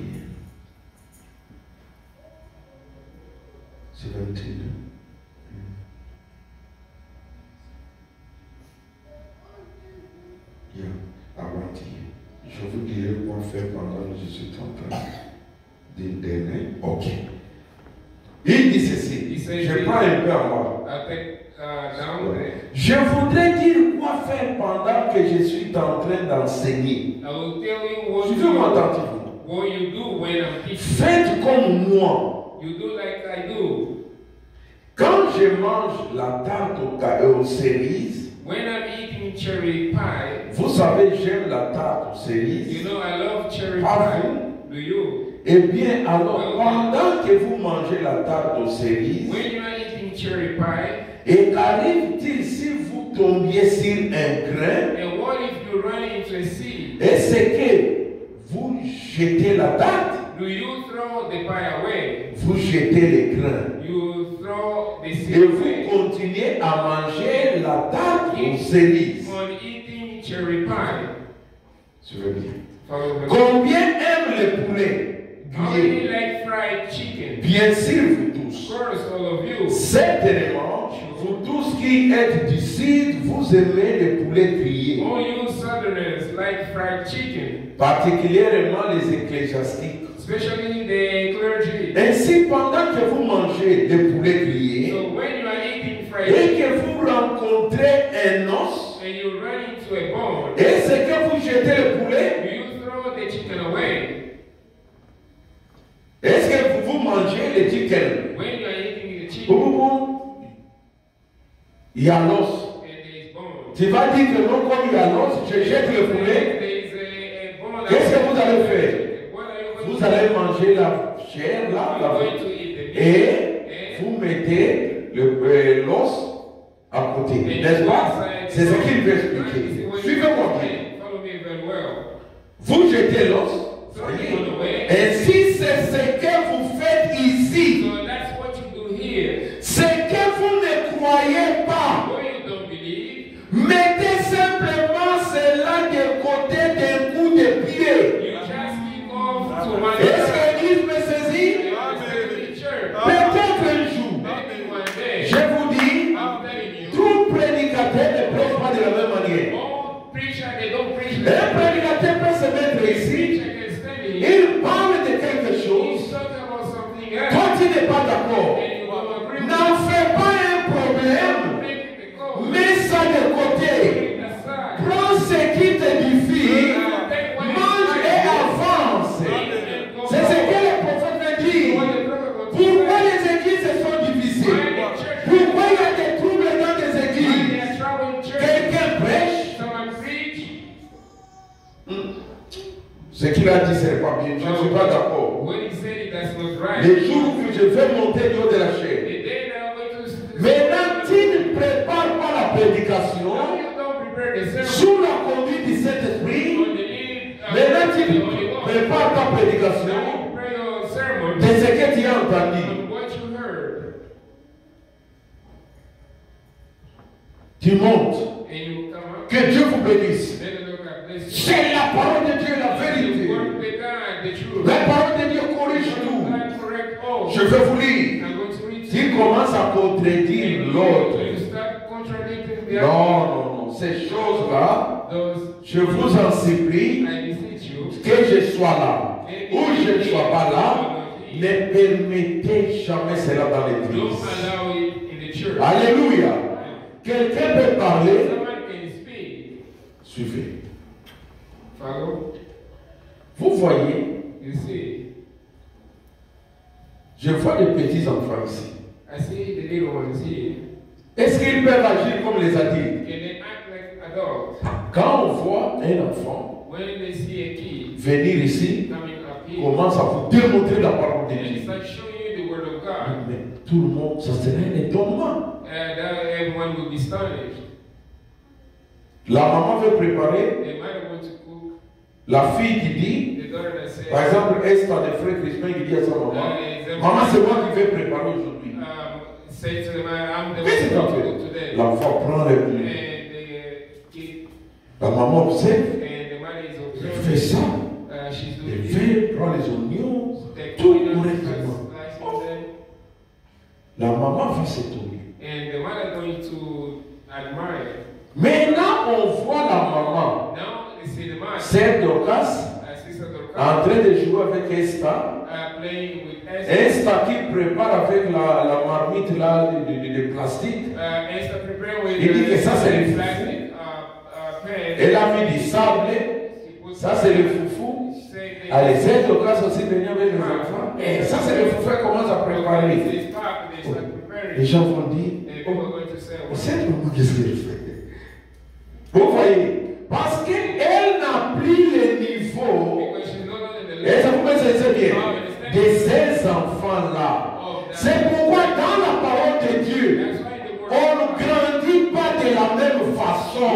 Speaker 3: c'est 21. Yeah, I want to. Je vous dirai quoi faire pendant que je suis en train d'aimer. Ok. Il dit ceci. Je prends un peu en bas.
Speaker 4: I take down there.
Speaker 3: Je voudrais dire quoi va faire pendant que je suis en train d'enseigner?
Speaker 4: I will tell you what
Speaker 3: Suivez-moi attentivement.
Speaker 4: you do when I'm teaching.
Speaker 3: Faites comme moi.
Speaker 4: You do like I do.
Speaker 3: Quand je mange la tarte aux cerises,
Speaker 4: When I'm eating cherry pie,
Speaker 3: vous savez, j'aime la tarte aux cerises.
Speaker 4: you know I love cherry
Speaker 3: Ah,
Speaker 4: pie. Do you?
Speaker 3: Eh bien, alors, pendant que vous mangez la tarte aux cerises,
Speaker 4: When you are eating cherry pie,
Speaker 3: et arrive-t-il si vous tombiez sur un grain,
Speaker 4: and what if you run into a seed?
Speaker 3: est-ce que vous jetez la tarte?
Speaker 4: Do you throw the pie away?
Speaker 3: Vous jetez les grains.
Speaker 4: You throw the
Speaker 3: Et
Speaker 4: seed
Speaker 3: vous
Speaker 4: away.
Speaker 3: continuez à manger la tarte aux cerises.
Speaker 4: On eating cherry pie.
Speaker 3: Suivez bien.
Speaker 4: Follow me.
Speaker 3: Combien aiment les poulets
Speaker 4: How many
Speaker 3: grillés?
Speaker 4: like fried chicken?
Speaker 3: Bien sûr, vous
Speaker 4: Of
Speaker 3: tous.
Speaker 4: course, all of you.
Speaker 3: Certainement, vous tous qui êtes du Sud, vous aimez les poulets grillés.
Speaker 4: All you Southerners like fried chicken,
Speaker 3: Particulièrement les ecclésiastiques.
Speaker 4: especially the clergy.
Speaker 3: Ainsi, pendant que vous mangez des poulets grillés
Speaker 4: So when you are eating fried
Speaker 3: et
Speaker 4: chicken
Speaker 3: que vous rencontrez un os,
Speaker 4: and you run into a bone,
Speaker 3: est-ce que vous jetez le poulet?
Speaker 4: do you throw the chicken away?
Speaker 3: Est-ce que vous mangez le chicken?
Speaker 4: When you are eating the
Speaker 3: Boum,
Speaker 4: chicken
Speaker 3: boum, boum. Il y a l'os.
Speaker 4: and there is bone,
Speaker 3: Tu vas dire que non, comme il y a l'os, je jette le poulet.
Speaker 4: there is a bone.
Speaker 3: Qu'est-ce que vous allez faire?
Speaker 4: What are you going
Speaker 3: Vous
Speaker 4: to
Speaker 3: allez
Speaker 4: do?
Speaker 3: manger la chair, là,
Speaker 4: You're
Speaker 3: la
Speaker 4: going to eat the meat.
Speaker 3: et vous mettez l'os à côté. N'est-ce pas? C'est ce qu'il veut expliquer. Suivez-moi bien.
Speaker 4: Follow me very well.
Speaker 3: Vous jetez l'os. Voyez. Ainsi, c'est ce que vous faites ici.
Speaker 4: So that's what you do here.
Speaker 3: Ce que vous ne croyez pas.
Speaker 4: What you don't believe,
Speaker 3: Mettez simplement cela de côté d'un coup de pied.
Speaker 4: you just kick off to one
Speaker 3: Est-ce
Speaker 4: side.
Speaker 3: que l'Église me saisit? Peut-être un jour.
Speaker 4: Maybe one day,
Speaker 3: Je vous dis,
Speaker 4: I'm telling you,
Speaker 3: tout prédicateur ne prêche pas de la même manière.
Speaker 4: all preacher, they don't preach the
Speaker 3: Un
Speaker 4: same.
Speaker 3: prédicateur peut se mettre ici,
Speaker 4: Preacher can stand here,
Speaker 3: il parle de quelque
Speaker 4: he's
Speaker 3: chose,
Speaker 4: talking about something else,
Speaker 3: toi tu n'es pas d'accord.
Speaker 4: and you don't agree with
Speaker 3: N'en fais pas un
Speaker 4: it.
Speaker 3: problème,
Speaker 4: Make it the code.
Speaker 3: mets ça de côté.
Speaker 4: Take it aside.
Speaker 3: Prends ce qui t'édifie,
Speaker 4: Take what is
Speaker 3: mange et
Speaker 4: right.
Speaker 3: avance.
Speaker 4: And go
Speaker 3: C'est ce que
Speaker 4: forward.
Speaker 3: le prophète me dit.
Speaker 4: What the prophet was
Speaker 3: Pourquoi
Speaker 4: saying.
Speaker 3: les églises sont divisées?
Speaker 4: Why the church-
Speaker 3: Pourquoi il y a des troubles dans les
Speaker 4: why
Speaker 3: églises?
Speaker 4: they are trouble in church?
Speaker 3: Quelqu'un prêche.
Speaker 4: Someone preach.
Speaker 3: Ce qu'il a dit, ce n'est pas bien. Je ne suis pas d'accord.
Speaker 4: When he said it, that's not right.
Speaker 3: Les jours où je vais monter du haut de la chair.
Speaker 4: The day that I'm going to
Speaker 3: Maintenant, tu ne prépares pas la prédication
Speaker 4: now you don't prepare the sermon
Speaker 3: sous la conduite du Saint-Esprit.
Speaker 4: on the lead.
Speaker 3: Maintenant, tu
Speaker 4: on the Holy Ghost.
Speaker 3: prépares ta
Speaker 4: Now
Speaker 3: prédication
Speaker 4: you prepare your sermon
Speaker 3: de ce que tu as entendu.
Speaker 4: on what you heard,
Speaker 3: Tu montes.
Speaker 4: and you come up.
Speaker 3: Que Dieu vous bénisse.
Speaker 4: Then the Lord God bless you.
Speaker 3: C'est la parole de Dieu, la
Speaker 4: The
Speaker 3: vérité.
Speaker 4: word of God, the truth.
Speaker 3: La parole de Dieu corrige
Speaker 4: The
Speaker 3: tout.
Speaker 4: word of God correct all.
Speaker 3: Je vais vous lire.
Speaker 4: I'm going to read
Speaker 3: Tu commences à contredire l'autre.
Speaker 4: You start contradicting the
Speaker 3: Non, non, non. Ces choses-là,
Speaker 4: those.
Speaker 3: je vous en supplie,
Speaker 4: I beseech you.
Speaker 3: que je sois là ou je ne sois pas là, ne permettez jamais cela dans
Speaker 4: Don't
Speaker 3: l'église.
Speaker 4: allow it in the church.
Speaker 3: Alléluia. Quelqu'un peut parler.
Speaker 4: Someone can speak.
Speaker 3: Suivez.
Speaker 4: Follow.
Speaker 3: Vous voyez,
Speaker 4: You see.
Speaker 3: je vois des petits enfants ici.
Speaker 4: I see the little ones here.
Speaker 3: Est-ce qu'ils peuvent agir comme les adultes?
Speaker 4: Can they act like adults?
Speaker 3: Quand on voit un enfant
Speaker 4: When they see a kid
Speaker 3: venir ici,
Speaker 4: coming up here,
Speaker 3: commence à vous démontrer la parole de
Speaker 4: and it's
Speaker 3: Dieu.
Speaker 4: like showing you the word of God,
Speaker 3: Mais tout le monde, ça serait un étonnement.
Speaker 4: that everyone will be astonished.
Speaker 3: La maman veut préparer,
Speaker 4: The mother wants to cook.
Speaker 3: la fille qui dit,
Speaker 4: The daughter that says,
Speaker 3: par exemple, Esther de frère Crispin qui dit à sa maman, maman c'est moi qui vais préparer aujourd'hui.
Speaker 4: say to the mother, I'm the
Speaker 3: Qu'est-ce que tu
Speaker 4: one
Speaker 3: as
Speaker 4: to cook
Speaker 3: fait?
Speaker 4: today.
Speaker 3: L'enfant prend le
Speaker 4: And
Speaker 3: blé.
Speaker 4: the kid,
Speaker 3: La maman observe,
Speaker 4: and the mother is
Speaker 3: elle
Speaker 4: observing.
Speaker 3: fait ça.
Speaker 4: She's
Speaker 3: Elle
Speaker 4: doing
Speaker 3: fait, prend les oignons,
Speaker 4: the
Speaker 3: tout
Speaker 4: onions,
Speaker 3: correctement.
Speaker 4: slicing them.
Speaker 3: La maman va s'étonner.
Speaker 4: And the mother going to admire.
Speaker 3: Maintenant, on voit la maman,
Speaker 4: Now they see the mother,
Speaker 3: sœur Dorcas,
Speaker 4: Sister Dorcas,
Speaker 3: en train de jouer avec Esther.
Speaker 4: playing with Esther.
Speaker 3: Esther qui prépare avec la marmite là, de plastique.
Speaker 4: Esther preparing with
Speaker 3: Il dit que ça, c'est les
Speaker 4: plastic
Speaker 3: Elle a mis du sable. Ça, c'est le foufou. Allez, cette classe aussi venir avec les enfants. Et ça, c'est le foufou. Elle commence à préparer. Les gens vont dire, c'est le qu'est-ce qu'elle fait? Vous voyez? Parce qu'elle n'a plus le niveau. Et ça vous connaissez bien. De ces enfants-là. C'est pourquoi dans la parole de Dieu, on ne grandit pas de la même façon.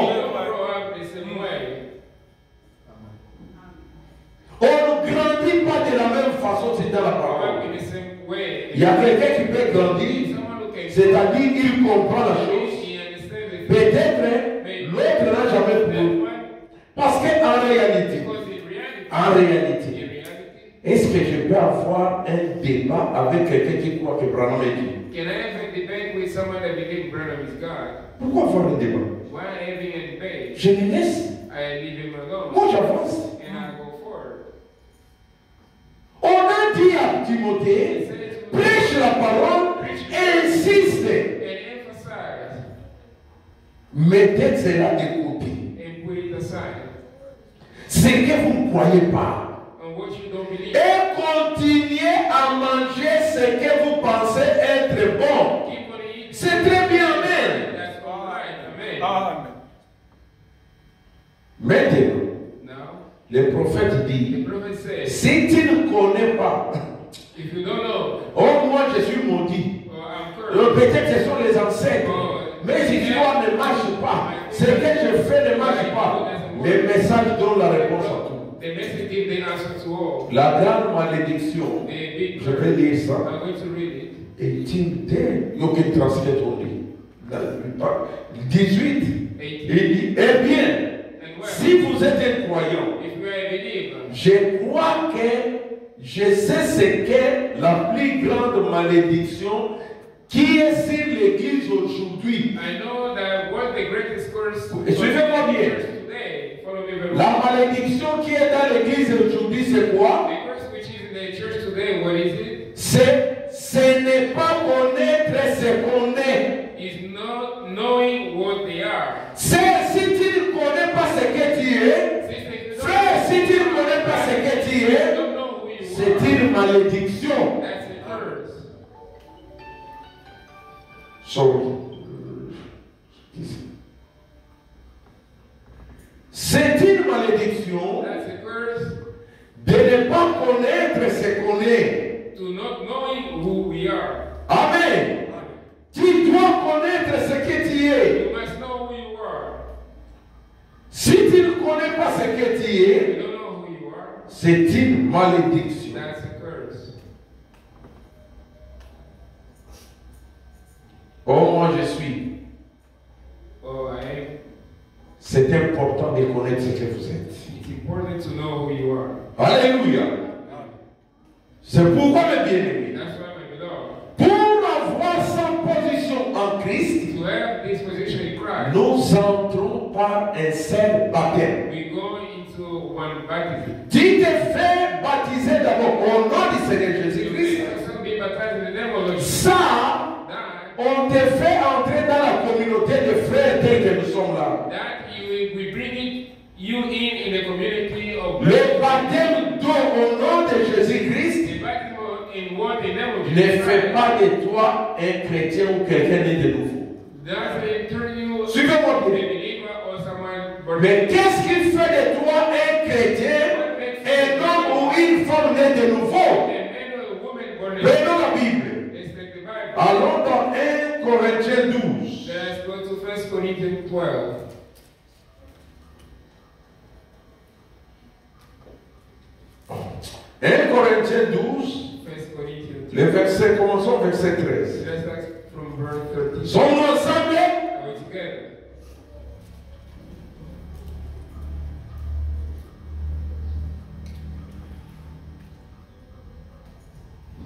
Speaker 3: On ne grandit pas de la même façon, c'est dans la parole. Il y a quelqu'un qui peut grandir, c'est-à-dire qu'il comprend la chose. Peut-être l'autre n'a jamais pu. Parce qu'en réalité, est-ce que je peux avoir un débat avec quelqu'un qui croit que Branham est Dieu?
Speaker 4: Can I have a debate with someone that believes Branham is God?
Speaker 3: Pourquoi avoir un débat?
Speaker 4: Why having a debate?
Speaker 3: Je me laisse.
Speaker 4: I leave him alone.
Speaker 3: Moi j'avance.
Speaker 4: And I go forward.
Speaker 3: On a dit à Timothée, prêche la parole, insiste.
Speaker 4: And emphasize.
Speaker 3: Mettez cela de côté.
Speaker 4: And put it aside.
Speaker 3: Ce que vous ne croyez pas.
Speaker 4: On what you don't believe.
Speaker 3: Et continuez à manger ce que vous pensez être bon.
Speaker 4: Keep on eating.
Speaker 3: C'est très bien, amen.
Speaker 4: That's all right. Amen.
Speaker 2: Amen.
Speaker 3: Maintenant,
Speaker 4: Now,
Speaker 3: le prophète dit,
Speaker 4: the prophet says,
Speaker 3: si tu ne connais pas,
Speaker 4: if you don't know,
Speaker 3: oh moi je suis maudit.
Speaker 4: or I'm cursed,
Speaker 3: Peut-être que ce sont les ancêtres. Mais si toi ne marche pas, ce que je fais ne marche pas. Les messages donnent la réponse à tout.
Speaker 4: the message gives the answer to all.
Speaker 3: La grande malédiction,
Speaker 4: The big
Speaker 3: je vais lire ça.
Speaker 4: I'm going to read it.
Speaker 3: Et une des, il y a aucun transfert on dit. 18, il dit, eh bien,
Speaker 4: And where?
Speaker 3: si vous êtes un croyant,
Speaker 4: If you are a believer,
Speaker 3: je crois que je sais ce qu'est la plus grande malédiction qui est sur l'église aujourd'hui.
Speaker 4: I know that what the greatest curse
Speaker 3: Suivez-moi bien.
Speaker 4: today, follow me very
Speaker 3: La
Speaker 4: well.
Speaker 3: malédiction qui est dans l'église aujourd'hui, c'est quoi?
Speaker 4: The curse which is in the church today, what is it?
Speaker 3: Ce n'est pas connaître ce qu'on est.
Speaker 4: Is not knowing what they are.
Speaker 3: C'est si tu ne connais pas ce que tu es, frère, si tu ne connais pas ce que tu es,
Speaker 4: don't know who you
Speaker 3: c'est
Speaker 4: are.
Speaker 3: une malédiction.
Speaker 4: That's a curse.
Speaker 3: Sorry. C'est une malédiction
Speaker 4: That's a curse
Speaker 3: de ne pas connaître ce qu'on est.
Speaker 4: to not knowing who we are.
Speaker 3: Amen. Tu dois connaître ce que tu es.
Speaker 4: You must know who you are.
Speaker 3: Si tu ne connais pas ce que tu
Speaker 4: If
Speaker 3: es,
Speaker 4: you don't know who you are,
Speaker 3: c'est une malédiction.
Speaker 4: that's a curse.
Speaker 3: Oh, moi je suis.
Speaker 4: Oh, I am.
Speaker 3: C'est important de connaître ce que vous êtes.
Speaker 4: It's important to know who you are.
Speaker 3: Alléluia. C'est pourquoi, mes bien-aimés,
Speaker 4: That's why, my beloved,
Speaker 3: pour avoir sa position en Christ,
Speaker 4: to have this position in Christ,
Speaker 3: nous entrons par un seul baptême.
Speaker 4: we go into one baptism.
Speaker 3: Tu te fais baptiser d'abord au nom du Seigneur Jésus-Christ.
Speaker 4: Some be baptized in the name of the Lord.
Speaker 3: Ça,
Speaker 4: That,
Speaker 3: on te fait entrer dans la communauté de frères tels que nous sommes là.
Speaker 4: we bring you in the community of
Speaker 3: Le baptême d'eau au nom de Jésus-Christ
Speaker 4: the baptism in what the name of
Speaker 3: ne
Speaker 4: Jesus
Speaker 3: fait
Speaker 4: Christ.
Speaker 3: pas de toi un chrétien ou quelqu'un né de nouveau.
Speaker 4: Doesn't turn you
Speaker 3: Suivez-moi
Speaker 4: a
Speaker 3: bien.
Speaker 4: believer or someone born
Speaker 3: Mais
Speaker 4: again.
Speaker 3: qu'est-ce qui fait de toi un chrétien, un homme ou une femme née de nouveau?
Speaker 4: A man or a woman born again.
Speaker 3: Prenons la Bible.
Speaker 4: Let's take the Bible.
Speaker 3: Allons dans 1 Corinthiens 12.
Speaker 4: Let's go to 1 Corinthians 12.
Speaker 3: 1 Corinthiens 12,
Speaker 4: 1 Corinthians 12.
Speaker 3: le verset, commençons verset 13.
Speaker 4: Let's start from verse 13.
Speaker 3: Sommes-nous ensemble?
Speaker 4: Are we together?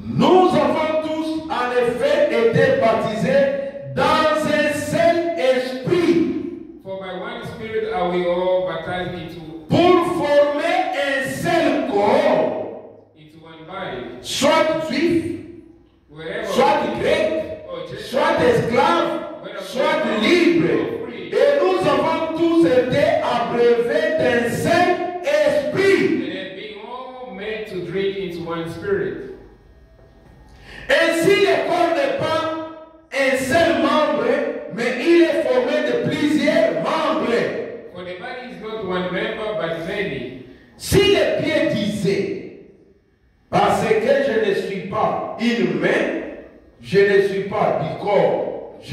Speaker 3: Nous avons tous en effet été baptisés dans un seul esprit
Speaker 4: For by one Spirit are we all baptized into
Speaker 3: pour former un seul corps,
Speaker 4: one body.
Speaker 3: soit juif,
Speaker 4: Wherever
Speaker 3: soit grec,
Speaker 4: or Gentile,
Speaker 3: soit esclave, soit libre. Et nous avons tous été abreuvés un seul esprit.
Speaker 4: And they're being all made to drink into one spirit.
Speaker 3: Ainsi, le corps n'est pas un seul membre, mais il est formé de plusieurs membres.
Speaker 4: For the body is not one member, but many.
Speaker 3: Si les pieds disaient, parce que je ne suis pas une main, je ne suis pas du corps, ne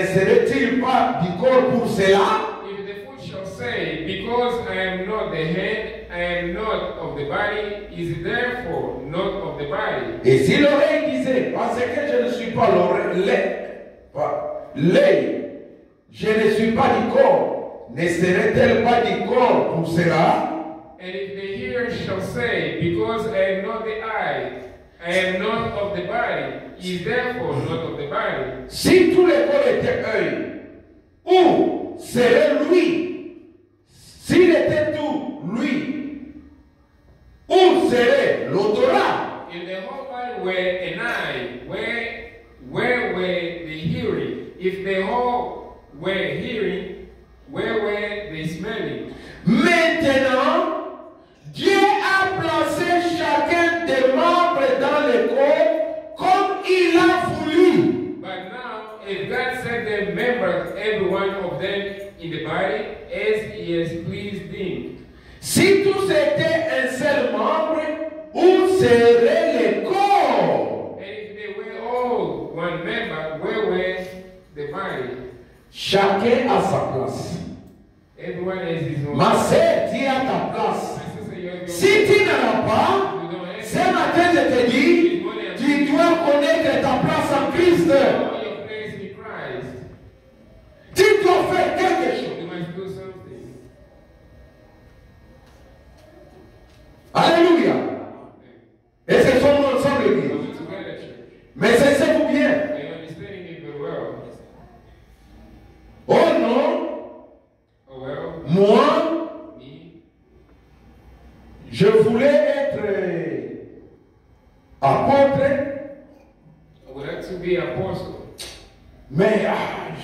Speaker 3: serait-il pas du corps pour cela?
Speaker 4: If the foot shall say, because I am not the head, I am not of the body, is therefore not of the body.
Speaker 3: Et si l'oreille disait, parce que je ne suis pas l'œil, je ne suis pas du corps, ne serait-elle pas du corps pour cela?
Speaker 4: And if the ear shall say, because I am not the eye, I am not of the body, is therefore not of the body.
Speaker 3: Si tout le corps était œil, où serait lui? S'il était tout lui, où serait l'odorat?
Speaker 4: If the whole body were an eye, where were the hearing? If the whole were hearing, where were they smelling?
Speaker 3: Maintenant, Dieu a placé chacun des membres dans le corps comme il a voulu.
Speaker 4: But now, if God set the members, every one of them in the body, as He has pleased Him.
Speaker 3: Si tous étaient un seul membre, où serait le corps?
Speaker 4: And if they were all one member, where were the body?
Speaker 3: Chacun a sa place.
Speaker 4: Everyone has his own.
Speaker 3: Ma sœur, tu as ta place.
Speaker 4: My sister, you have your
Speaker 3: Si tu n'en as pas,
Speaker 4: you don't have
Speaker 3: ce matin je te dis, tu dois connaître ta place en Christ.
Speaker 4: know your place in Christ.
Speaker 3: Tu dois faire quelque chose.
Speaker 4: You must do something.
Speaker 3: Alléluia. Et c'est son nom ensemble l'église.
Speaker 4: Come together, church.
Speaker 3: Mais sensez-vous bien.
Speaker 4: Are you understanding it very well?
Speaker 3: Oh non,
Speaker 4: Oh well,
Speaker 3: moi,
Speaker 4: me,
Speaker 3: je voulais être apôtre,
Speaker 4: I would like to be apostle.
Speaker 3: mais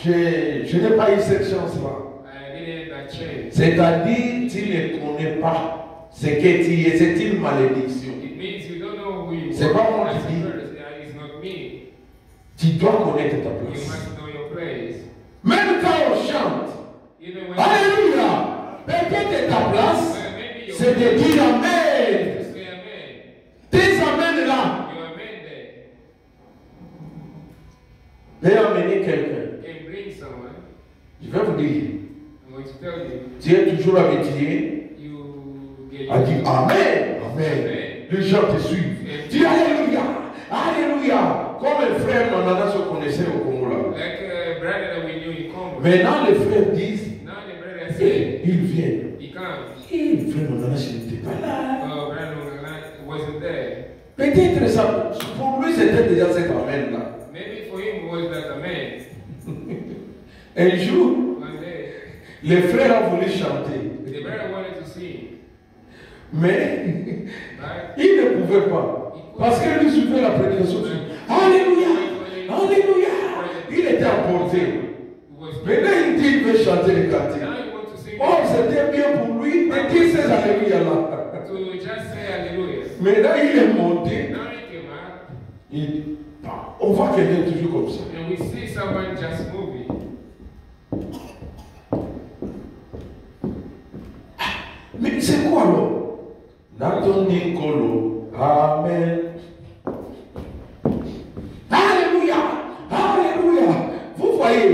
Speaker 3: je n'ai pas eu cette chance-là.
Speaker 4: I didn't have that chance.
Speaker 3: C'est-à-dire, tu ne connais pas ce que tu es. C'est une malédiction.
Speaker 4: It means you don't know who you
Speaker 3: C'est
Speaker 4: are.
Speaker 3: pas moi
Speaker 4: That's
Speaker 3: qui dis.
Speaker 4: the first. It's not me.
Speaker 3: Tu dois connaître ta
Speaker 4: You
Speaker 3: place.
Speaker 4: must know your place.
Speaker 3: Même quand on chante,
Speaker 4: Even when
Speaker 3: Alléluia, peut-être ta place,
Speaker 4: well, maybe
Speaker 3: c'est de dire Amen.
Speaker 4: to say amen.
Speaker 3: Tes Amen là,
Speaker 4: You amen there.
Speaker 3: vais amener quelqu'un.
Speaker 4: Can bring someone.
Speaker 3: Je vais vous dire,
Speaker 4: I'm going to tell you.
Speaker 3: tu es toujours habitué
Speaker 4: You get
Speaker 3: à dire Amen. Amen. Les gens te suivent. Dis Alléluia. Alléluia. Comme un frère Manana se connaissait au Congo là.
Speaker 4: like a brother that we knew in Congo.
Speaker 3: Maintenant, les frères disent,
Speaker 4: Now the brother said
Speaker 3: ils viennent.
Speaker 4: he comes.
Speaker 3: Et le frère Manana, je n'étais pas là.
Speaker 4: Oh, brother wasn't there.
Speaker 3: Peut-être ça, pour lui, c'était déjà cet Amen là.
Speaker 4: Maybe for him it was that amen.
Speaker 3: Un jour,
Speaker 4: One day,
Speaker 3: les frères ont voulu chanter.
Speaker 4: the brother wanted to sing,
Speaker 3: Mais
Speaker 4: right?
Speaker 3: il ne pouvait pas. Parce que lui suivait la prédication. Alléluia. Alléluia. Il était emporté.
Speaker 4: It was
Speaker 3: Maintenant, il dit qu'il veut chanter les cantiques.
Speaker 4: now you want to sing
Speaker 3: Oh, c'était bien pour lui de dire ces Alléluia là.
Speaker 4: to just say hallelujah.
Speaker 3: Maintenant, il est monté.
Speaker 4: Now he came out
Speaker 3: Il, on voit quelqu'un toujours comme ça.
Speaker 4: and we see someone just moving.
Speaker 3: Mais c'est quoi alors? Nathalie Kolo. Amen. Alléluia. Alléluia. Vous voyez,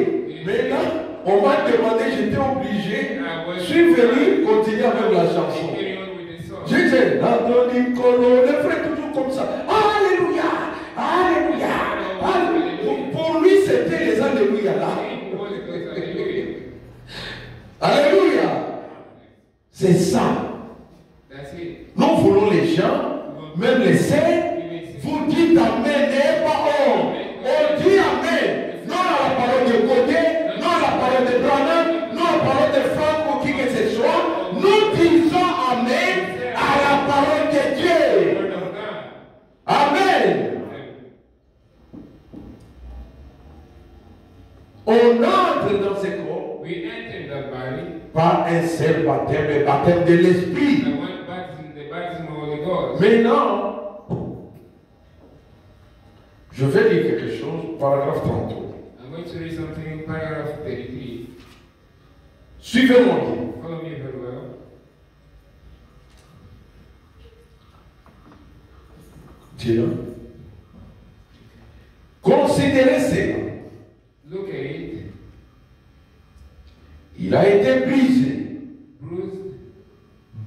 Speaker 3: maintenant, on m'a demandé, j'étais obligé. Je suis venu continuer avec la chanson.
Speaker 4: Carry on with the song.
Speaker 3: J'ai dit, Nathalie Kolo. Les frères toujours comme ça. Alléluia. Alléluia. Alléluia. Pour lui, c'était les Alléluia là.
Speaker 4: It was because hallelujah.
Speaker 3: Alléluia. C'est ça.
Speaker 4: That's it.
Speaker 3: Nous voulons les gens, même les saints, vous dites Amen et pas on. On dit Amen. Non à la parole de côté, non à la parole de Branham, non à la parole de Franck ou qui que ce soit. Nous disons Amen à la parole de Dieu.
Speaker 4: Word of God.
Speaker 3: Amen. On entre dans ce corps
Speaker 4: We enter that body
Speaker 3: par un seul baptême, le baptême de l'Esprit.
Speaker 4: The one baptism, the baptism of the Holy Ghost.
Speaker 3: Maintenant, je vais lire quelque chose, paragraphe 33.
Speaker 4: I'm going to read something in paragraph 33.
Speaker 3: Suivez mon livre.
Speaker 4: Follow me very well.
Speaker 3: Dis-le. Considérez cela.
Speaker 4: Look at it.
Speaker 3: Il a été brisé,
Speaker 4: Bruised,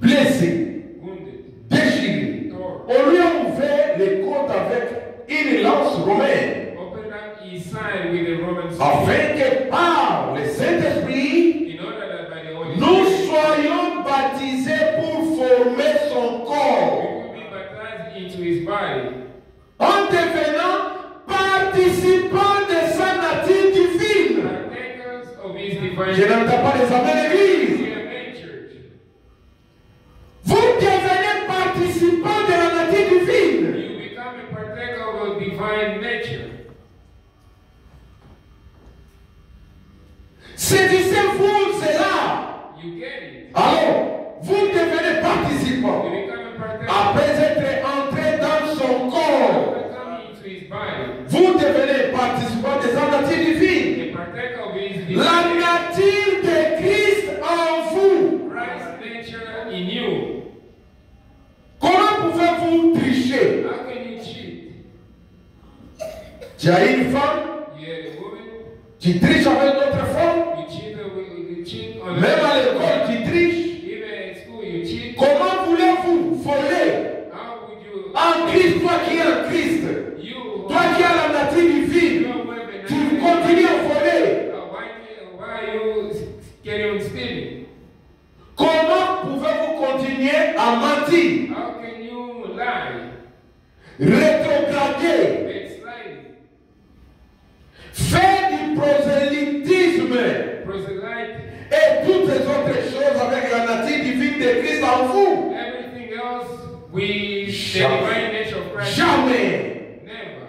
Speaker 3: blessé,
Speaker 4: wounded,
Speaker 3: déchiré.
Speaker 4: torn.
Speaker 3: On lui a ouvert les côtes avec une lance romaine,
Speaker 4: Open up his side with the Roman sword.
Speaker 3: afin que par le Saint-Esprit,
Speaker 4: In order that by the Holy
Speaker 3: nous
Speaker 4: Spirit,
Speaker 3: soyons baptisés pour former son corps,
Speaker 4: we will be baptized into his body,
Speaker 3: en devenant participants de sa nature divine.
Speaker 4: partakers of his divine
Speaker 3: Je n'entends pas les amens d'église.
Speaker 4: Amen, church.
Speaker 3: Vous devenez participants de la nature divine.
Speaker 4: You become a partaker of a divine nature.
Speaker 3: Saisissez-vous cela.
Speaker 4: You get it.
Speaker 3: Alors, vous devenez participants.
Speaker 4: You become a partaker.
Speaker 3: Après être entré dans son corps,
Speaker 4: After coming into his body,
Speaker 3: vous devenez participants de sa nature divine.
Speaker 4: a partaker of his
Speaker 3: La
Speaker 4: divine
Speaker 3: nature de Christ en vous.
Speaker 4: Christ's nature in you.
Speaker 3: Comment pouvez-vous tricher?
Speaker 4: How can you cheat?
Speaker 3: Tu as une femme,
Speaker 4: You are a woman,
Speaker 3: tu triches avec d'autres femmes.
Speaker 4: you cheat on
Speaker 3: Même à l'école, tu triches.
Speaker 4: Even at school, you cheat.
Speaker 3: Comment voulez-vous voler
Speaker 4: How would you?
Speaker 3: en Christ, toi qui es en Christ?
Speaker 4: You.
Speaker 3: Toi qui as la nature divine,
Speaker 4: Your weapon.
Speaker 3: tu continues à voler.
Speaker 4: Why are you carrying on stealing?
Speaker 3: Comment pouvez-vous continuer à mentir,
Speaker 4: How can you lie?
Speaker 3: rétrograder,
Speaker 4: Backsliding.
Speaker 3: faire du prosélytisme
Speaker 4: Proselyte.
Speaker 3: et toutes les autres choses avec la nature divine de Christ en vous?
Speaker 4: Everything else with the
Speaker 3: Jamais.
Speaker 4: divine nature of Christ.
Speaker 3: Jamais.
Speaker 4: Never.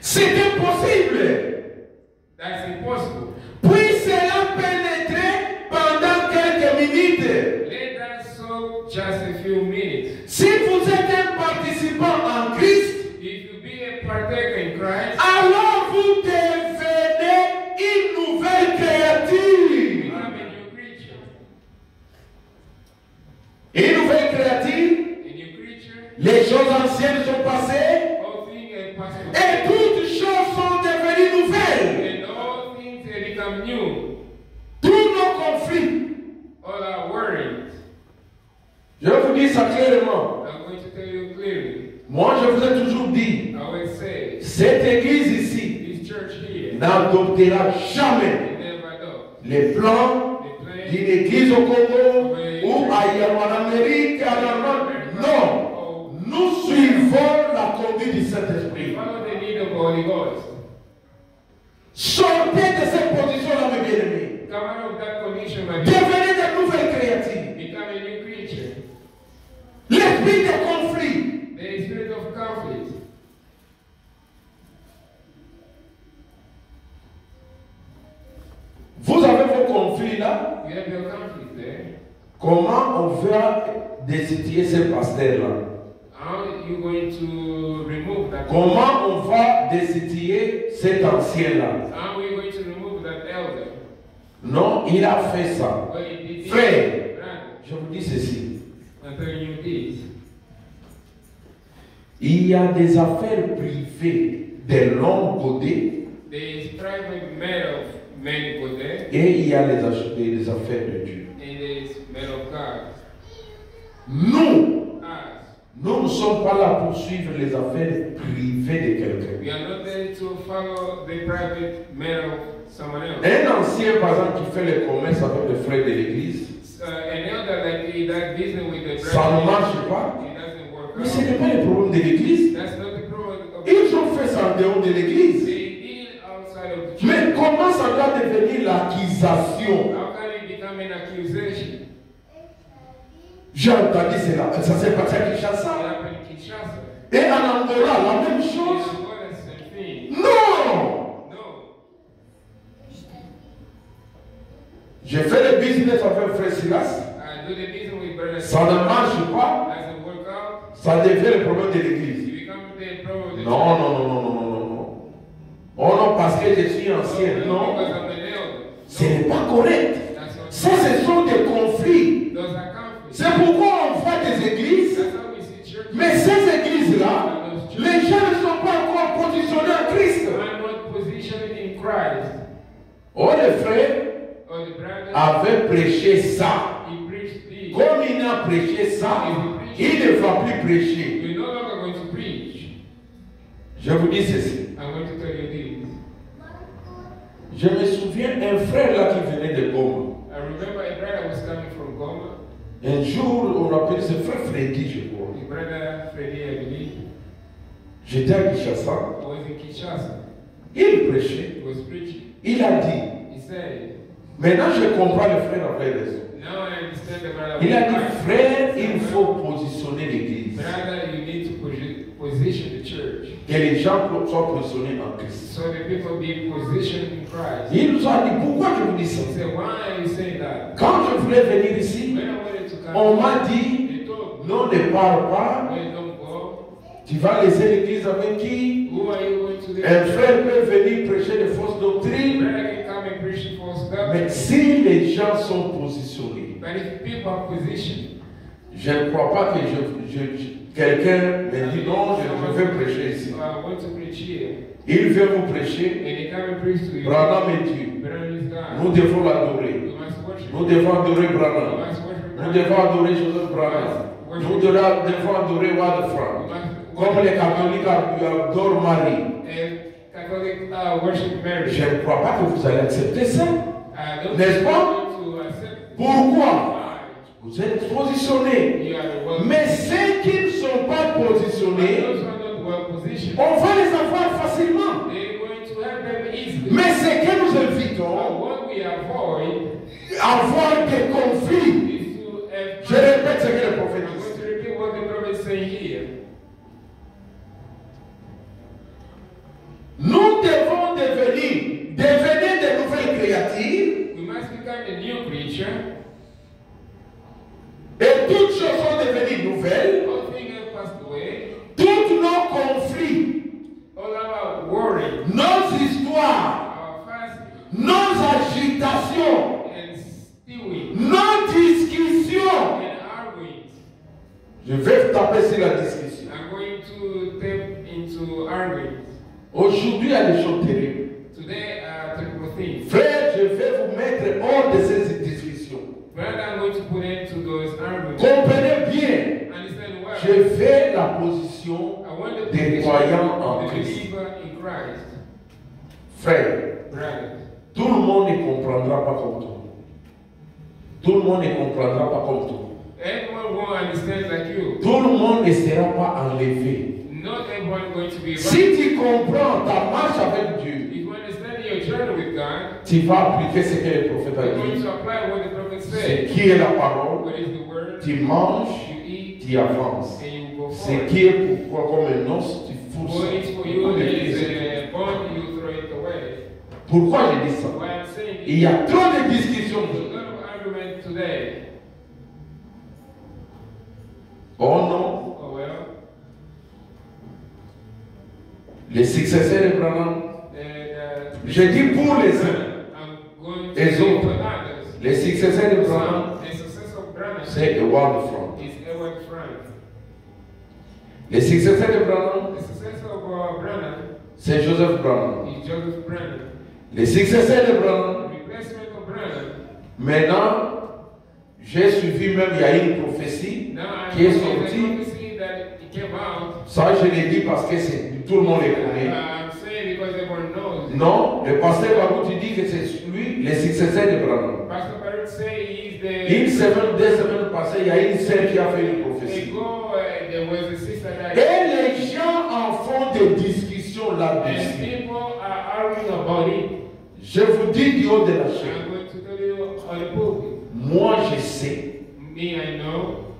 Speaker 3: C'est impossible.
Speaker 4: That's impossible.
Speaker 3: Puis cela pénétrer pendant quelques minutes.
Speaker 4: Let that soak just a few minutes.
Speaker 3: Si vous êtes un participant en Christ,
Speaker 4: If you be a partaker in Christ,
Speaker 3: alors vous devenez une nouvelle créature.
Speaker 4: become a new creature.
Speaker 3: Une nouvelle créature,
Speaker 4: A new creature.
Speaker 3: les choses anciennes sont passées
Speaker 4: All things are possible.
Speaker 3: et toutes choses sont devenues nouvelles.
Speaker 4: And all things have become new.
Speaker 3: Tous nos conflits,
Speaker 4: All our worries.
Speaker 3: je vous dis ça clairement.
Speaker 4: I'm going to tell you clearly.
Speaker 3: Moi, je vous ai toujours dit,
Speaker 4: I always say,
Speaker 3: cette église ici
Speaker 4: this church here,
Speaker 3: n'adoptera jamais
Speaker 4: they never adopt.
Speaker 3: les plans
Speaker 4: They play
Speaker 3: d'une église au Congo ou ailleurs en Amérique, en Allemagne. Non, nous suivons la conduite du
Speaker 4: We
Speaker 3: Saint-Esprit.
Speaker 4: follow the lead of the Holy Ghost.
Speaker 3: Sortez de cette position-là, mes bien-aimés.
Speaker 4: Come out of that condition, my dear.
Speaker 3: Devenez de nouvelles créatures.
Speaker 4: Become a new creature.
Speaker 3: L'esprit de conflit,
Speaker 4: The spirit of conflict.
Speaker 3: vous avez vos conflits là.
Speaker 4: You have your conflict there.
Speaker 3: Comment on va destituer ces pasteurs-là?
Speaker 4: How are you going to remove that?
Speaker 3: Comment on va destituer cet ancien-là?
Speaker 4: How are you going to remove that elder?
Speaker 3: Non, il a fait ça.
Speaker 4: Well, he did
Speaker 3: Frère,
Speaker 4: Brother,
Speaker 3: je vous dis ceci.
Speaker 4: I'm telling you this.
Speaker 3: Il y a des affaires privées de l'homme côté
Speaker 4: There is private matter of men go there,
Speaker 3: et il y a les affaires de Dieu.
Speaker 4: and there is matter of God.
Speaker 3: Nous,
Speaker 4: Us.
Speaker 3: nous ne sommes pas là pour suivre les affaires privées de
Speaker 4: We
Speaker 3: quelqu'un.
Speaker 4: are not there to follow the private matter of someone else.
Speaker 3: Un ancien, par exemple, qui fait le commerce avec les frères de l'église,
Speaker 4: An elder like he does business with the
Speaker 3: ça ne marche pas.
Speaker 4: It doesn't work
Speaker 3: Mais ce
Speaker 4: out.
Speaker 3: n'est pas le problème de l'église.
Speaker 4: That's not the problem of
Speaker 3: Ils ont fait ça en dehors de l'église.
Speaker 4: They did it outside of the church.
Speaker 3: Mais comment ça doit devenir l'accusation?
Speaker 4: How can it become an accusation?
Speaker 3: J'ai entendu cela. Ça s'est passé à
Speaker 4: It
Speaker 3: Kinshasa.
Speaker 4: happened in Kinshasa.
Speaker 3: Et en Angola, la même
Speaker 4: In
Speaker 3: chose.
Speaker 4: Angola, same thing.
Speaker 3: Non!
Speaker 4: No.
Speaker 3: Je fais le business avec Frère Silas.
Speaker 4: I do the business with Brother
Speaker 3: Ça ne marche pas.
Speaker 4: as a workout.
Speaker 3: Ça devient le problème de l'église.
Speaker 4: You become the problem of the
Speaker 3: Non, non, non, non, non, non, non, non. Oh non, parce que je suis ancien. Non.
Speaker 4: Because I'm an elder.
Speaker 3: Ce n'est pas correct.
Speaker 4: That's not
Speaker 3: Ça, ce sont des conflits.
Speaker 4: Those are conflicts.
Speaker 3: C'est pourquoi on voit des églises.
Speaker 4: That's how we see church.
Speaker 3: Mais ces églises-là, les gens ne sont pas encore positionnés en Christ.
Speaker 4: I'm not positioned in Christ.
Speaker 3: Oh, les frères
Speaker 4: Or the brother,
Speaker 3: avaient prêché ça.
Speaker 4: he preached this.
Speaker 3: Comme il a prêché ça, il ne va plus prêcher.
Speaker 4: We're no longer going to preach.
Speaker 3: Je vous dis ceci.
Speaker 4: I'm going to tell you this.
Speaker 3: Je me souviens un frère là qui venait de Goma.
Speaker 4: I remember a brother was coming from Goma.
Speaker 3: Un jour, on appelait ce frère Freddy, je crois.
Speaker 4: The brother Freddy, I believe,
Speaker 3: J'étais à Kinshasa.
Speaker 4: was in Kinshasa.
Speaker 3: Il prêchait.
Speaker 4: He was preaching.
Speaker 3: Il a dit.
Speaker 4: He said,
Speaker 3: Maintenant, je comprends le frère avait raison.
Speaker 4: now I understand the brother.
Speaker 3: Il a
Speaker 4: was
Speaker 3: dit,
Speaker 4: right.
Speaker 3: frère, il faut positionner l'église.
Speaker 4: Brother, you need to position the church.
Speaker 3: Que les gens soient positionnés en Christ.
Speaker 4: So the people be positioned in Christ.
Speaker 3: Il nous a dit, pourquoi je vous dis ça?
Speaker 4: He said, why are you saying that?
Speaker 3: Quand je voulais venir ici,
Speaker 4: When I wanted to come,
Speaker 3: on m'a dit,
Speaker 4: they told me,
Speaker 3: non, ne parle pas.
Speaker 4: when don't go,
Speaker 3: Tu vas laisser l'église avec qui?
Speaker 4: who are you going to the
Speaker 3: Un frère peut venir prêcher de fausses doctrines.
Speaker 4: Brother can come and preach false
Speaker 3: Mais
Speaker 4: doctrine.
Speaker 3: si les gens sont positionnés,
Speaker 4: But if people are positioned,
Speaker 3: je ne crois pas que quelqu'un me dit non, je vais prêcher ici.
Speaker 4: I want to preach here,
Speaker 3: Il vient vous prêcher.
Speaker 4: and they come and preach to you.
Speaker 3: Branham est Dieu.
Speaker 4: Brother is God.
Speaker 3: Nous devons l'adorer.
Speaker 4: You must worship.
Speaker 3: Nous devons adorer
Speaker 4: You
Speaker 3: Branham.
Speaker 4: must worship.
Speaker 3: Nous devons adorer Joseph Branham. Nous devons adorer Wade Frank. Comme les catholiques adorent Marie.
Speaker 4: And Catholic worship Mary.
Speaker 3: Je ne crois pas que vous allez accepter ça.
Speaker 4: I don't
Speaker 3: N'est-ce pas?
Speaker 4: want to accept.
Speaker 3: Pourquoi?
Speaker 4: Why?
Speaker 3: Vous êtes positionnés.
Speaker 4: You are the well.
Speaker 3: Mais ceux qui ne sont pas positionnés,
Speaker 4: Those who are not well positioned,
Speaker 3: on va les avoir facilement.
Speaker 4: they're going to have them easily.
Speaker 3: Mais ce que nous
Speaker 4: But
Speaker 3: invitons,
Speaker 4: what we avoid
Speaker 3: avoir des conflits.
Speaker 4: is to have.
Speaker 3: Je répète ce que le
Speaker 4: I'm
Speaker 3: prophète
Speaker 4: going
Speaker 3: dit.
Speaker 4: to repeat what the prophet is saying here.
Speaker 3: Nous devons devenir de nouvelles créatures
Speaker 4: We must become a new creature.
Speaker 3: et toutes choses sont devenues nouvelles.
Speaker 4: All things have passed away.
Speaker 3: Tous nos conflits,
Speaker 4: All our worry,
Speaker 3: nos histoires,
Speaker 4: our fasting,
Speaker 3: nos agitations,
Speaker 4: and stewing,
Speaker 3: nos discussions.
Speaker 4: and arguing.
Speaker 3: Je vais taper sur la discussion.
Speaker 4: I'm going to tap into arguing.
Speaker 3: Aujourd'hui, il y a des choses terribles.
Speaker 4: Today, triple things.
Speaker 3: Frère, je vais vous mettre hors de ces discussions.
Speaker 4: Brother, I'm going to put end to those arguments.
Speaker 3: Comprenez bien,
Speaker 4: Understand well.
Speaker 3: je fais la position
Speaker 4: I want the
Speaker 3: des
Speaker 4: position
Speaker 3: croyants
Speaker 4: of
Speaker 3: en
Speaker 4: the
Speaker 3: Christ.
Speaker 4: believer in Christ.
Speaker 3: Frère,
Speaker 4: Brother,
Speaker 3: tout le monde ne comprendra pas comme toi. Tout le monde ne comprendra pas comme toi.
Speaker 4: everyone won't understand like you.
Speaker 3: Tout le monde ne sera pas enlevé.
Speaker 4: Not everyone going to be right.
Speaker 3: Si tu comprends ta marche avec Dieu,
Speaker 4: If you understand your journey with God,
Speaker 3: tu vas appliquer ce que le prophète
Speaker 4: you're
Speaker 3: a
Speaker 4: going
Speaker 3: dit.
Speaker 4: to apply what the prophet
Speaker 3: Ce
Speaker 4: said.
Speaker 3: qui est la parole,
Speaker 4: What is the word?
Speaker 3: tu manges,
Speaker 4: You eat
Speaker 3: tu avances.
Speaker 4: and you go
Speaker 3: Ce
Speaker 4: forward.
Speaker 3: qui est pour toi comme un os, tu fous
Speaker 4: What is for you
Speaker 3: ça.
Speaker 4: is a bond, you throw it away.
Speaker 3: Pourquoi je dis ça?
Speaker 4: Why I'm saying
Speaker 3: Il y a
Speaker 4: this,
Speaker 3: trop de discussions.
Speaker 4: there's a lot of argument today.
Speaker 3: Oh non,
Speaker 4: Oh well,
Speaker 3: les successeurs de Branham,
Speaker 4: and
Speaker 3: je dis pour les uns,
Speaker 4: I'm going to
Speaker 3: les
Speaker 4: say
Speaker 3: autres.
Speaker 4: for others.
Speaker 3: Les successeurs de Branham,
Speaker 4: The success of Branham
Speaker 3: c'est Howard Frank.
Speaker 4: is Edward Frank.
Speaker 3: Les successeurs de Branham,
Speaker 4: The success of Branham
Speaker 3: c'est Joseph Branham.
Speaker 4: is Joseph Branham.
Speaker 3: Les successeurs de Branham,
Speaker 4: The replacement of Branham.
Speaker 3: maintenant, j'ai suivi même, il y a une prophétie
Speaker 4: Now I
Speaker 3: qui est
Speaker 4: know
Speaker 3: sortie.
Speaker 4: the prophecy that it came out.
Speaker 3: Ça, je l'ai dit parce que tout le monde les connaît.
Speaker 4: I'm saying because everyone knows.
Speaker 3: Non, le pasteur Baruch dit que c'est lui, les successeurs de Branham.
Speaker 4: Pastor Baruch say he's
Speaker 3: Une
Speaker 4: the.
Speaker 3: semaine, 2 semaines passées, il y a une sœur qui a fait une prophétie.
Speaker 4: There was a sister that.
Speaker 3: Et les gens en font des discussions
Speaker 4: And
Speaker 3: là-dessus.
Speaker 4: people are arguing about it.
Speaker 3: Je vous dis du haut de la chair.
Speaker 4: I'm going to tell you on the pulpit.
Speaker 3: Moi, je sais
Speaker 4: Me, I know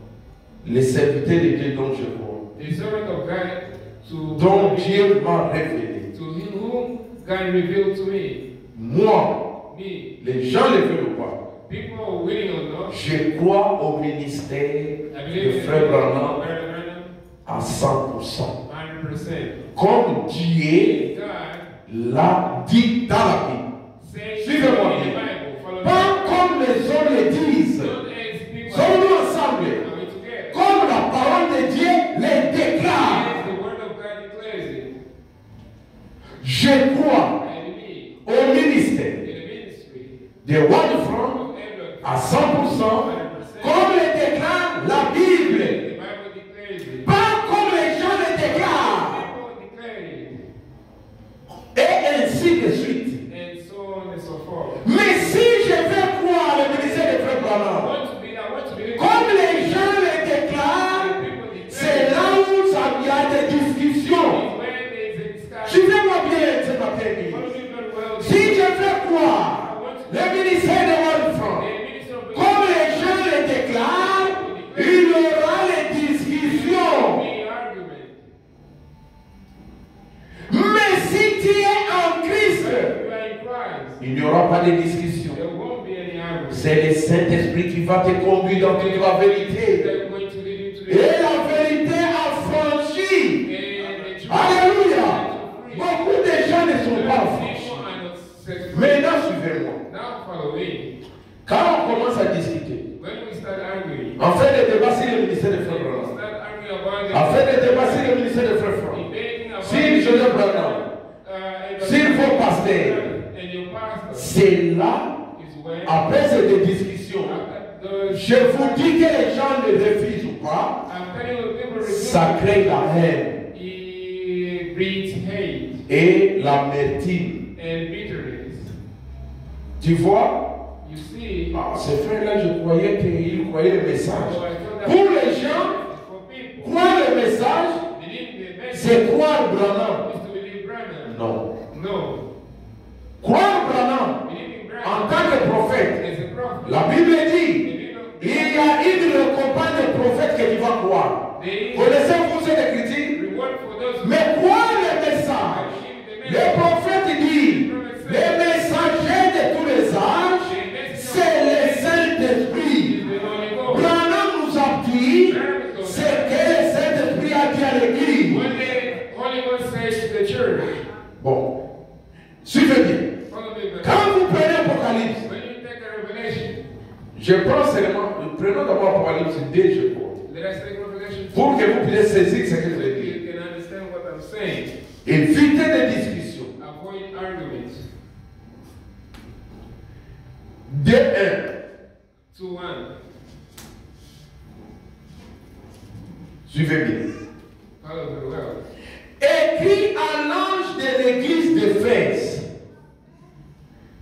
Speaker 3: les serviteurs de Dieu dont je crois,
Speaker 4: the servant of God
Speaker 3: dont Dieu m'a révélé.
Speaker 4: to whom God revealed to me.
Speaker 3: Moi,
Speaker 4: Me.
Speaker 3: les gens ne le veulent pas.
Speaker 4: people are willing or not,
Speaker 3: je crois au ministère
Speaker 4: I
Speaker 3: de
Speaker 4: believe
Speaker 3: Frère Branham
Speaker 4: Brother Branham,
Speaker 3: à 100%.
Speaker 4: 100%.
Speaker 3: Comme Dieu
Speaker 4: God
Speaker 3: l'a dit dans la Bible.
Speaker 4: says
Speaker 3: Suivez-moi
Speaker 4: in the
Speaker 3: bien.
Speaker 4: Bible, follow me.
Speaker 3: Pas comme les hommes le disent.
Speaker 4: Don't ask people,
Speaker 3: Sommes-nous ensemble?
Speaker 4: are we together?
Speaker 3: Comme la parole de Dieu les déclare.
Speaker 4: As the word of God declares it,
Speaker 3: Je crois
Speaker 4: I believe
Speaker 3: au ministère
Speaker 4: in the ministry
Speaker 3: de Waterfront
Speaker 4: of Edward,
Speaker 3: à 100%, comme le déclare la Bible.
Speaker 4: the Bible declares it.
Speaker 3: Pas comme les gens le déclarent.
Speaker 4: People declare it,
Speaker 3: Et ainsi de suite.
Speaker 4: and so on and so forth.
Speaker 3: Mais si je veux croire le ministère de Frère
Speaker 4: I
Speaker 3: Branham,
Speaker 4: want to believe
Speaker 3: comme les gens le déclarent, c'est là où ça y a des discussions.
Speaker 4: when there is a discussion.
Speaker 3: Suivez-moi bien ce matin.
Speaker 4: Follow me very well.
Speaker 3: Si je veux croire le ministère de Waterfront,
Speaker 4: The ministry of
Speaker 3: comme les gens le déclarent, il y aura les discussions.
Speaker 4: the argument.
Speaker 3: Mais si tu es en Christ,
Speaker 4: If you are in Christ,
Speaker 3: il n'y aura pas de discussion.
Speaker 4: there won't be any argument.
Speaker 3: C'est le Saint-Esprit qui va te conduire dans toute la vérité.
Speaker 4: They're going to lead you to
Speaker 3: Et la vérité affranchit.
Speaker 4: and the truth.
Speaker 3: Alléluia. Beaucoup de gens ne sont pas affranchis.
Speaker 4: People are not set free.
Speaker 3: Maintenant, suivez-moi.
Speaker 4: Now follow me.
Speaker 3: Quand on commence à discuter,
Speaker 4: When we start arguing,
Speaker 3: afin de débasser le ministère de Frère
Speaker 4: we
Speaker 3: Branham,
Speaker 4: start arguing about the
Speaker 3: afin de débasser le ministère de Frère Branham,
Speaker 4: debating about
Speaker 3: si Joseph Branham, s'il faut pasteur,
Speaker 4: and your pastor
Speaker 3: c'est là,
Speaker 4: is when
Speaker 3: après ces discussions,
Speaker 4: after
Speaker 3: je vous dis que les gens ne refusent pas,
Speaker 4: I'm telling you, people refuse.
Speaker 3: ça crée la haine
Speaker 4: He breeds hate
Speaker 3: et l'amertume.
Speaker 4: and bitterness.
Speaker 3: Tu vois?
Speaker 4: You see,
Speaker 3: Ah, ces frères-là, je croyais qu'ils croyaient le message.
Speaker 4: so I thought that
Speaker 3: Pour les gens,
Speaker 4: for people,
Speaker 3: croire le message,
Speaker 4: believing the message
Speaker 3: c'est croire Branham.
Speaker 4: is to believe Branham.
Speaker 3: Non.
Speaker 4: No.
Speaker 3: Croire Branham
Speaker 4: Believing
Speaker 3: en
Speaker 4: Branham
Speaker 3: tant que prophète.
Speaker 4: as a prophet.
Speaker 3: La Bible
Speaker 4: The
Speaker 3: dit,
Speaker 4: Bible-
Speaker 3: il y a une récompense de prophètes que tu vas croire.
Speaker 4: There is
Speaker 3: Connaissez-vous cette écriture?
Speaker 4: reward for those who
Speaker 3: Mais croire le message.
Speaker 4: believe the
Speaker 3: Le
Speaker 4: message.
Speaker 3: prophète dit, les messagers de tous les âges, c'est le Saint-Esprit.
Speaker 4: The Holy Ghost.
Speaker 3: Branham nous a dit ce que le Saint-Esprit a dit à l'Église.
Speaker 4: When the Holy Ghost says to the church,
Speaker 3: Bon, suivez bien.
Speaker 4: follow me, but
Speaker 3: Quand vous prenez Apocalypse,
Speaker 4: when you take a revelation,
Speaker 3: je prends seulement, prenons d'abord Apocalypse 2, je crois,
Speaker 4: let us take Revelation 2
Speaker 3: pour que vous puissiez saisir ce que je
Speaker 4: so
Speaker 3: veux dire.
Speaker 4: you can understand what I'm saying.
Speaker 3: Évitez des discussions.
Speaker 4: Avoid arguments.
Speaker 3: De 1.
Speaker 4: 2:1.
Speaker 3: Suivez bien.
Speaker 4: Follow very well.
Speaker 3: Écrit à l'ange de l'église d'Éphèse.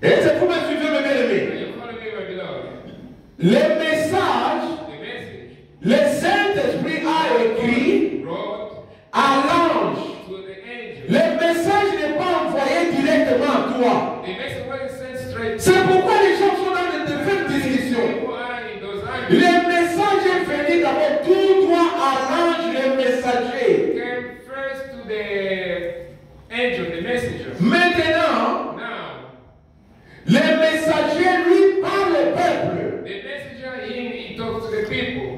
Speaker 3: Et c'est pour me suivre, mes bien-aimés.
Speaker 4: Are you following me, my beloved?
Speaker 3: Le message,
Speaker 4: The message
Speaker 3: le Saint-Esprit a écrit
Speaker 4: brought
Speaker 3: à l'ange.
Speaker 4: to the angel.
Speaker 3: Le message n'est pas envoyé directement à toi.
Speaker 4: The message was sent straight.
Speaker 3: C'est pourquoi les gens sont dans de diverses discussions.
Speaker 4: People are in those arguments.
Speaker 3: Le message est venu d'abord tout droit à l'ange, le messager.
Speaker 4: Came first to the angel, the messenger.
Speaker 3: Maintenant,
Speaker 4: Now,
Speaker 3: le messager lui parle au peuple.
Speaker 4: the messenger, he talks to the people.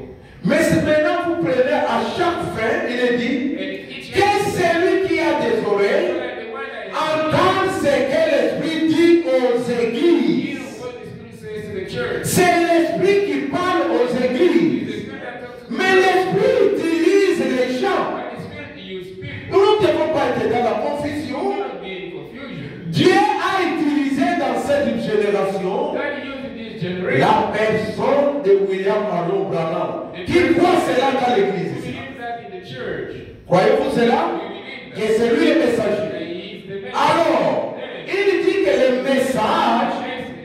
Speaker 3: Mais maintenant, vous prenez à chaque fin, il est dit
Speaker 4: And each
Speaker 3: que celui qui a des oreilles
Speaker 4: the one that
Speaker 3: entend ce que l'Esprit dit aux
Speaker 4: hears
Speaker 3: églises.
Speaker 4: what the Spirit says to the church.
Speaker 3: C'est l'Esprit qui parle aux
Speaker 4: The
Speaker 3: églises.
Speaker 4: Spirit that talks to the
Speaker 3: Mais l'Esprit utilise les gens.
Speaker 4: But the Spirit use people.
Speaker 3: Nous ne devons pas être dans la confusion.
Speaker 4: Do not be in confusion.
Speaker 3: Dieu a utilisé dans cette génération
Speaker 4: God used this generation.
Speaker 3: la personne de William Marion Branham. Qui croit cela dans
Speaker 4: We
Speaker 3: l'église ici?
Speaker 4: believe that in the church.
Speaker 3: Croyez-vous cela?
Speaker 4: We believe
Speaker 3: Que
Speaker 4: that.
Speaker 3: c'est lui le
Speaker 4: That
Speaker 3: messager.
Speaker 4: he is the messenger.
Speaker 3: Alors,
Speaker 4: Then
Speaker 3: il dit que le message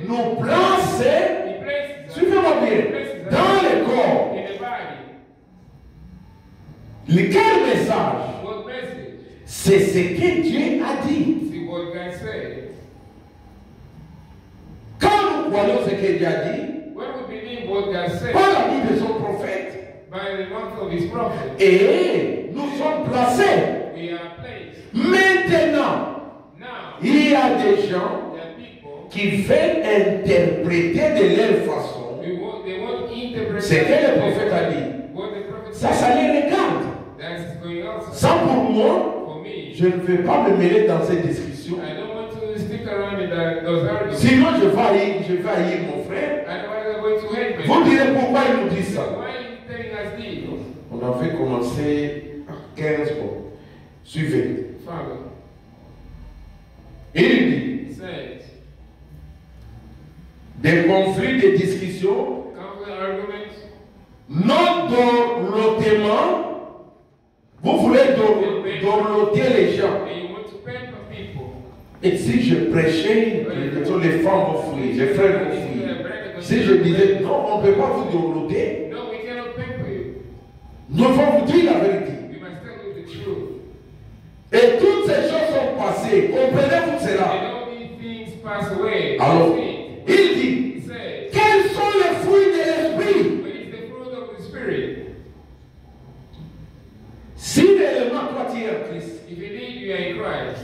Speaker 3: nous place,
Speaker 4: he places us
Speaker 3: suivez-moi bien, dans le corps.
Speaker 4: in the body.
Speaker 3: Quel message?
Speaker 4: What message?
Speaker 3: C'est ce que Dieu a dit.
Speaker 4: See what God said.
Speaker 3: Quand nous croyons ce que Dieu a dit,
Speaker 4: When we believe what God said
Speaker 3: par la vie de son prophète,
Speaker 4: by the mouth of his prophet,
Speaker 3: et nous sommes placés.
Speaker 4: we are placed.
Speaker 3: Maintenant,
Speaker 4: Now,
Speaker 3: il y a des gens
Speaker 4: there are people
Speaker 3: qui qui veulent interpréter de leur façon
Speaker 4: They won't interpret
Speaker 3: ce que le prophète a dit.
Speaker 4: what the prophet
Speaker 3: Ça
Speaker 4: said.
Speaker 3: les regarde.
Speaker 4: That's going outside.
Speaker 3: Ça pour moi,
Speaker 4: For me,
Speaker 3: je ne vais pas me mêler dans cette discussion.
Speaker 4: I don't want to stick around in those arguments.
Speaker 3: Sinon, je vais haïr mon frère.
Speaker 4: Otherwise, I'm going to hate me.
Speaker 3: Vous direz pourquoi il nous dit ça.
Speaker 4: Why are you telling us this?
Speaker 3: On avait commencé à 15 mots. Suivez.
Speaker 4: Father,
Speaker 3: Il dit,
Speaker 4: he says,
Speaker 3: des conflits, des discussions,
Speaker 4: conflict arguments,
Speaker 3: non dorlotement. Vous voulez dorloter les gens.
Speaker 4: and you want to pamper people.
Speaker 3: Et si je prêchais, les femmes vont fuir, les frères vont fuir. Si je disais, non, on ne peut pas vous dorloter,
Speaker 4: No, we cannot pamper you.
Speaker 3: nous devons vous dire la vérité.
Speaker 4: We must tell you the truth.
Speaker 3: Et toutes ces choses sont passées. Comprenez-vous
Speaker 4: And
Speaker 3: cela?
Speaker 4: all these things pass away.
Speaker 3: Alors,
Speaker 4: He
Speaker 3: il dit,
Speaker 4: says,
Speaker 3: quels sont les fruits de l'esprit?
Speaker 4: what is the fruit of the Spirit?
Speaker 3: Si réellement toi tu es en Christ,
Speaker 4: If indeed you are in Christ,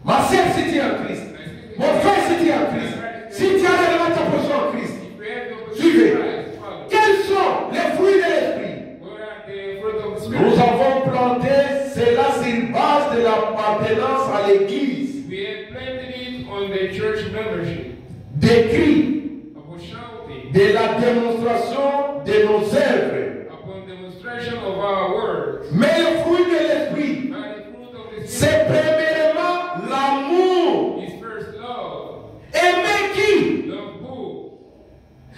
Speaker 3: ma sœur si tu es en Christ, mon frère si tu es en Christ, si tu as réellement ta position en Christ,
Speaker 4: if you have the opportunity
Speaker 3: suivez.
Speaker 4: in Christ, follow.
Speaker 3: Quels sont les fruits de l'esprit?
Speaker 4: What are the fruit of the
Speaker 3: Nous
Speaker 4: Spirit?
Speaker 3: avons planté cela sur base de l'appartenance à l'église,
Speaker 4: We have planted it on the church membership,
Speaker 3: des cris,
Speaker 4: upon shouting,
Speaker 3: de la démonstration de nos œuvres.
Speaker 4: upon demonstration of our words.
Speaker 3: Mais le fruit de l'esprit,
Speaker 4: But the fruit of the
Speaker 3: c'est
Speaker 4: Spirit
Speaker 3: premièrement l'amour.
Speaker 4: is first love.
Speaker 3: Aimer qui?
Speaker 4: Love who?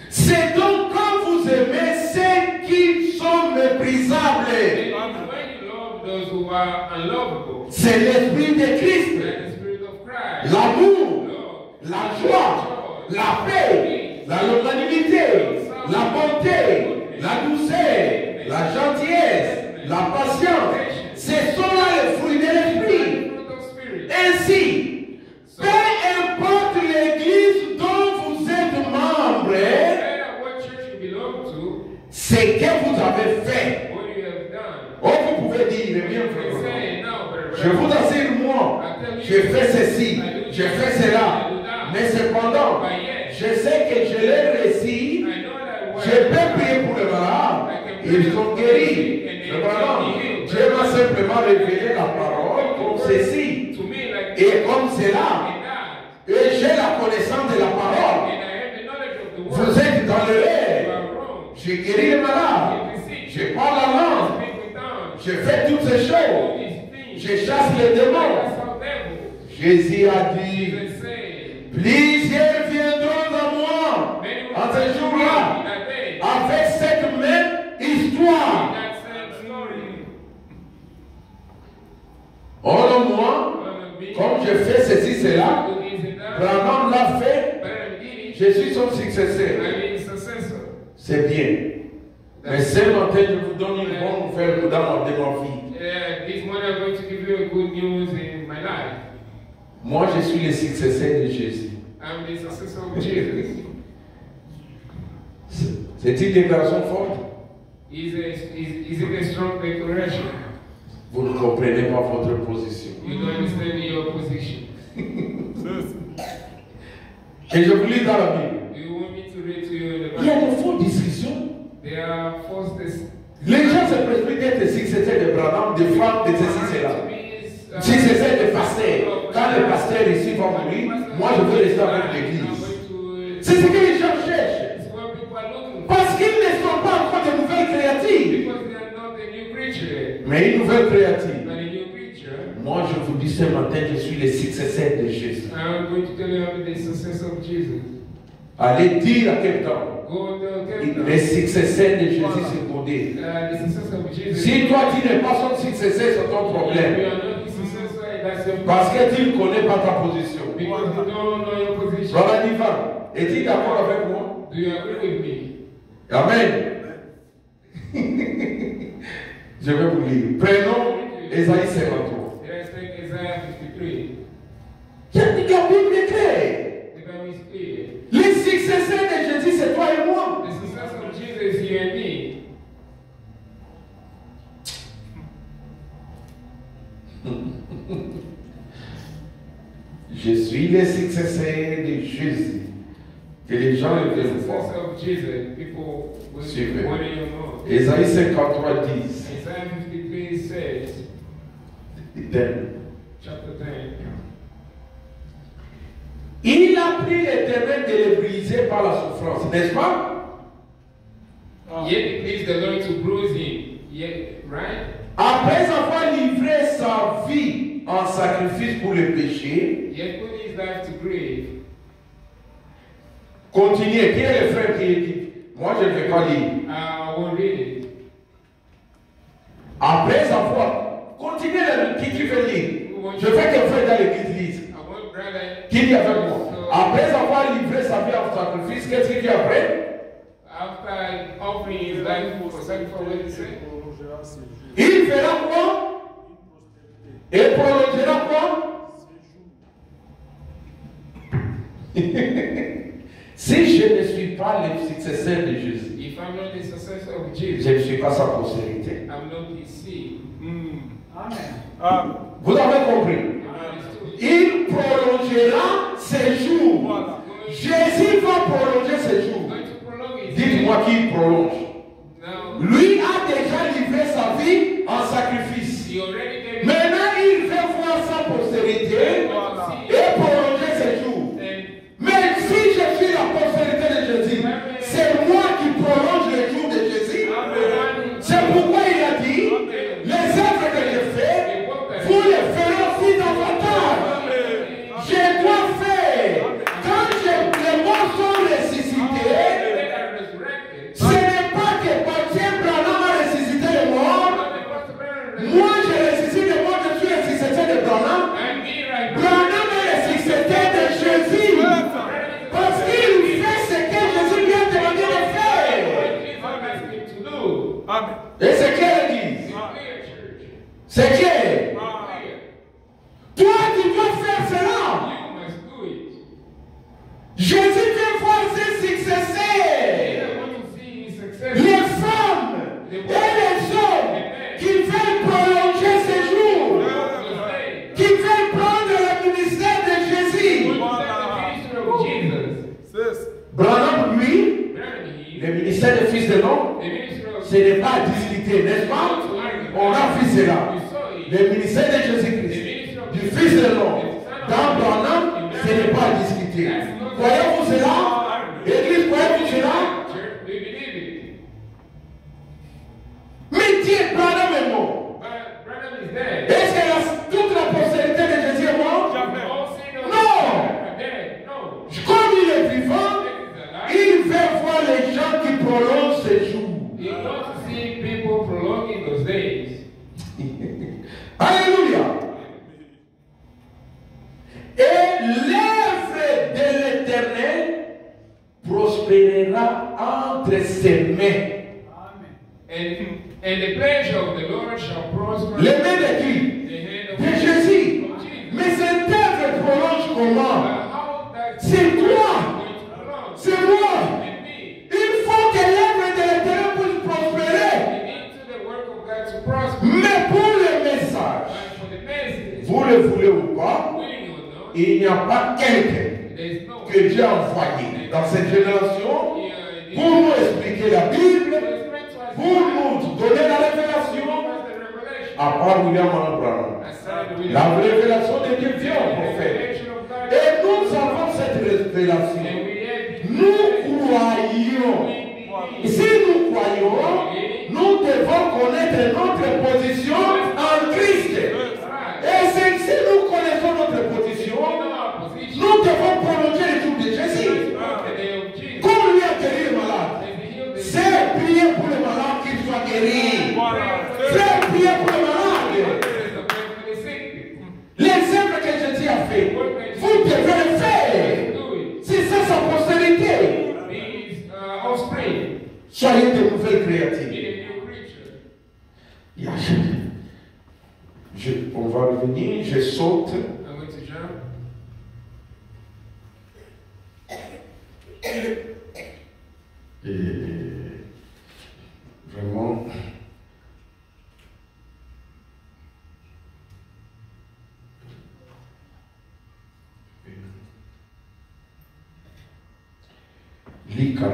Speaker 3: C'est donc quand vous aimez ceux qui sont méprisables.
Speaker 4: And when you love those who are unlovable,
Speaker 3: C'est l'esprit de Christ.
Speaker 4: that the Spirit of Christ.
Speaker 3: L'amour,
Speaker 4: Love,
Speaker 3: la joie, la paix, la longanimité, la bonté, la douceur, la gentillesse, la patience. Ce sont là les fruits de l'esprit.
Speaker 4: fruit of Spirit.
Speaker 3: Ainsi, peu importe l'église dont vous êtes membre,
Speaker 4: No matter what church you belong to,
Speaker 3: ce que vous avez fait.
Speaker 4: what you have done,
Speaker 3: Oh, vous pouvez dire, bien
Speaker 4: you
Speaker 3: frère.
Speaker 4: say now, but
Speaker 3: Je vous assure, moi, j'ai fait ceci, j'ai fait cela. Mais cependant, je sais que je l'ai réussi.
Speaker 4: I know that
Speaker 3: Je peux prier pour les malades. Ils sont guéris. Cependant, Dieu m'a simplement révélé la parole comme ceci
Speaker 4: to me like
Speaker 3: et comme cela.
Speaker 4: and that,
Speaker 3: Et j'ai la connaissance de la parole.
Speaker 4: and I have the knowledge of the
Speaker 3: Vous
Speaker 4: word.
Speaker 3: êtes dans
Speaker 4: You
Speaker 3: l'erreur.
Speaker 4: are wrong.
Speaker 3: J'ai guéri les malades.
Speaker 4: You see,
Speaker 3: Je parle la langue.
Speaker 4: speak with tongues.
Speaker 3: Je fais toutes ces
Speaker 4: All
Speaker 3: choses.
Speaker 4: these things.
Speaker 3: Je chasse les démons.
Speaker 4: That's how devils.
Speaker 3: Jésus a dit,
Speaker 4: Jesus say,
Speaker 3: plusieurs viendront à moi
Speaker 4: many will
Speaker 3: en
Speaker 4: come
Speaker 3: ce
Speaker 4: to
Speaker 3: jour-là
Speaker 4: me in that day.
Speaker 3: avec cette même histoire.
Speaker 4: That same story.
Speaker 3: Oh moi,
Speaker 4: One of me,
Speaker 3: comme je fais ceci, cela,
Speaker 4: who is in that,
Speaker 3: Branham l'a fait,
Speaker 4: but I'm did it.
Speaker 3: je suis son successeur.
Speaker 4: I'm his successor.
Speaker 3: C'est bien. Mais ce matin, je vous donne une bonne nouvelle de ma vie.
Speaker 4: This morning I'm going to give you a good news in my life.
Speaker 3: Moi, je suis le successeur de Jésus.
Speaker 4: I'm the successor of Jesus.
Speaker 3: C'est une déclaration forte.
Speaker 4: Is it a strong declaration?
Speaker 3: Vous ne comprenez pas votre position.
Speaker 4: You don't understand your position.
Speaker 3: Et je vous lis dans la Bible.
Speaker 4: Do you want me to read to you in the
Speaker 3: Il y a
Speaker 4: Bible?
Speaker 3: de fausses discussions.
Speaker 4: There are false
Speaker 3: Les gens se précipitent d'être successeurs de Branham, de femmes, de ceci, cela. Successeurs de pasteurs. Quand le pasteur ici va mourir, moi je veux rester avec l'église. C'est ce que les gens cherchent.
Speaker 4: It's what people are looking for.
Speaker 3: Parce qu'ils ne sont pas encore de nouvelles créatures.
Speaker 4: Because they are not a new creature.
Speaker 3: Mais une nouvelle créature.
Speaker 4: But a new creature.
Speaker 3: Moi je vous dis ce matin, je suis le successeur de Jésus.
Speaker 4: I'm going to tell you I'm the successor of Jesus.
Speaker 3: Allez dire à quelqu'un.
Speaker 4: Go tell them.
Speaker 3: Le successeur de Jésus, c'est Godé.
Speaker 4: The successor of Jesus.
Speaker 3: Si toi tu n'es pas son successeur, c'est ton
Speaker 4: You
Speaker 3: problème.
Speaker 4: are not the successor, that's your
Speaker 3: Parce que tu ne connais pas ta position.
Speaker 4: Because you don't know your position.
Speaker 3: Brother Ivan, es-tu d'accord avec moi?
Speaker 4: Do you agree with me?
Speaker 3: Amen. Je vais vous lire. Prenons Ésaïe 53.
Speaker 4: Let's take Isaiah 53.
Speaker 3: La Bible est claire.
Speaker 4: The Bible is clear.
Speaker 3: Les successeurs de Jésus, c'est toi et moi.
Speaker 4: The successor of Jesus is you and me.
Speaker 3: Je suis le successeur Jésus, que les gens le
Speaker 4: The
Speaker 3: viennent
Speaker 4: success
Speaker 3: voir.
Speaker 4: of Jesus, people will
Speaker 3: Super.
Speaker 4: be waiting on.
Speaker 3: Ésaïe 53 dit,
Speaker 4: Isaiah 53 says, chapter 10,
Speaker 3: il a pris l'Éternel de les briser par la souffrance, n'est-ce pas?
Speaker 4: yet it pleased the Lord to bruise him. Yet, right?
Speaker 3: Après avoir livré sa vie en sacrifice pour le péché,
Speaker 4: Yet put his life to grave.
Speaker 3: continuez. Qui est le frère qui dit? Moi, je ne vais pas lire.
Speaker 4: I will read it.
Speaker 3: Après avoir, continuez qui veut lire. Je veux que frère dans l'église lise.
Speaker 4: I want brother.
Speaker 3: Qui dit avec moi? Après avoir livré sa vie en sacrifice, qu'est-ce qu'il dit après?
Speaker 4: After offering his life for sacrifice, what did he say?
Speaker 3: Il fera quoi? Et prolongera quoi? Si je ne suis pas le successeur de Jésus,
Speaker 4: If I'm not the successor of Jesus,
Speaker 3: je ne suis pas sa postérité.
Speaker 4: I'm not his seed.
Speaker 3: Vous avez compris?
Speaker 4: Understood?
Speaker 3: Il prolongera ses jours. Jésus va prolonger ses
Speaker 4: He's
Speaker 3: jours.
Speaker 4: going to prolong his
Speaker 3: Dites-moi qui prolonge.
Speaker 4: Now,
Speaker 3: Lui a déjà livré sa vie en sacrifice.
Speaker 4: he already gave
Speaker 3: Maintenant, il veut voir sa postérité et prolonger ses jours. Mais si je suis la postérité de Jésus, c'est moi qui prolonge les jours de Jésus. C'est pourquoi il a dit, les œuvres que je fais, vous les ferez aussi davantage. Je dois faire. Quand les morts sont ressuscités, ce n'est pas que Pasteur Branham a ressuscité les morts. Moi, je ressuscite les morts, je suis ressuscité de Branham. Branham est ressuscité de Jésus. Parce qu'il fait ce que Jésus lui a demandé de faire. Et c'est quelle église? C'est quelle? Toi, tu dois faire cela. Jésus veut voir ses successeurs. Les femmes et les hommes qui veulent prolonger ses jours, qui veulent prendre le ministère de Jésus. Branham, lui, le ministère des fils de l'homme, ce n'est pas à discuter, n'est-ce pas? On a vu cela. Le ministère de Jésus-Christ, du fils de l'homme, dans Branham, ce n'est pas à discuter. Croyez-vous cela? Église, croyez-vous cela? Mais Dieu, Branham est mort. Est-ce que toute la postérité de Jésus est morte? Comme il est vivant, il veut voir les gens qui prolongent ses jours.
Speaker 4: He wants to see people prolonging those days.
Speaker 3: Alléluia. Et l'œuvre de l'Éternel prospérera entre ses mains.
Speaker 4: And the pleasure of the Lord shall prosper.
Speaker 3: Les mains de qui?
Speaker 4: The hand of
Speaker 3: De Jésus.
Speaker 4: of Jesus.
Speaker 3: Mais cette œuvre prolonge comment?
Speaker 4: How that
Speaker 3: C'est toi.
Speaker 4: going to prolong?
Speaker 3: C'est moi.
Speaker 4: And me.
Speaker 3: Il faut que l'œuvre de l'Éternel puisse prospérer.
Speaker 4: Into the work of God to prosper.
Speaker 3: Mais pour le message,
Speaker 4: But for the message,
Speaker 3: vous le voulez ou pas,
Speaker 4: willing or not,
Speaker 3: il n'y a pas quelqu'un
Speaker 4: there's no
Speaker 3: que Dieu a envoyé dans cette génération pour nous expliquer la Bible, pour nous donner la révélation, à part William Branham. La révélation de Dieu vient au prophète. Et nous avons cette révélation. Nous croyons. Si nous croyons, nous devons connaître notre position en Christ. Et c'est si nous connaissons notre position, nous devons prolonger les jours de Jésus. Comme lui a guéri le malade. C'est prier pour le malade qu'il soit guéri. C'est prier pour le malade. Les œuvres que Jésus a fait, vous devez le faire. C'est ça sa postérité. Soyez de nouvelles créatures. On va revenir, je saute. Et vraiment,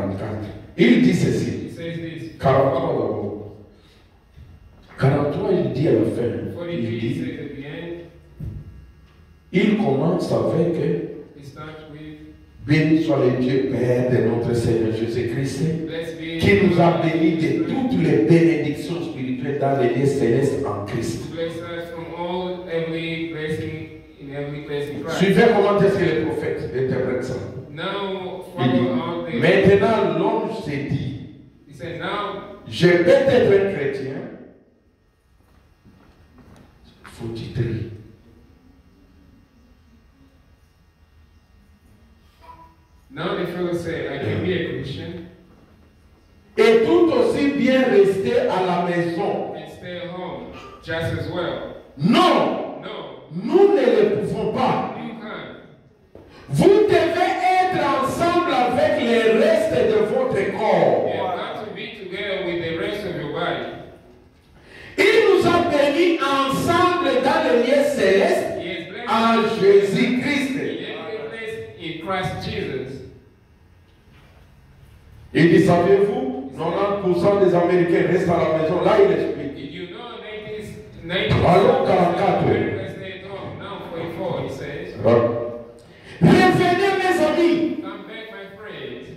Speaker 3: 44. Il dit ceci.
Speaker 4: He says this.
Speaker 3: 43 d'abord. 43, il dit à la fin.
Speaker 4: 43
Speaker 3: Il
Speaker 4: he
Speaker 3: dit,
Speaker 4: says at the end.
Speaker 3: il commence avec
Speaker 4: He starts with,
Speaker 3: béni soit le Dieu Père de notre Seigneur Jésus-Christ,
Speaker 4: blessed be
Speaker 3: qui nous a bénis de toutes les bénédictions spirituelles dans les lieux célestes en Christ.
Speaker 4: bless us from all heavenly blessing in heavenly blessing Christ.
Speaker 3: Suivez comment est-ce que les prophètes interprètent ça.
Speaker 4: Now
Speaker 3: Il dit,
Speaker 4: follow all the.
Speaker 3: maintenant l'homme s'est dit,
Speaker 4: He said now
Speaker 3: je peux être un chrétien. Il faut titrer.
Speaker 4: now the fellow said, I can be a Christian
Speaker 3: Et tout aussi bien rester à la maison.
Speaker 4: and stay at home just as well.
Speaker 3: Non,
Speaker 4: No,
Speaker 3: nous ne le pouvons pas.
Speaker 4: you can't.
Speaker 3: Vous devez être ensemble avec les restes de votre corps.
Speaker 4: You have got to be together with the rest of your body.
Speaker 3: Il nous a bénis ensemble dans les lieux célestes
Speaker 4: He has blessed
Speaker 3: en
Speaker 4: us
Speaker 3: Jésus-Christ.
Speaker 4: in Christ Jesus.
Speaker 3: Il dit, savez-vous, 90% des Américains restent à la maison. Là, il explique.
Speaker 4: Did you know 90
Speaker 3: Alors, 44.
Speaker 4: stay at home? Now 44, he says.
Speaker 3: Revenez, mes amis.
Speaker 4: Come back, my friends.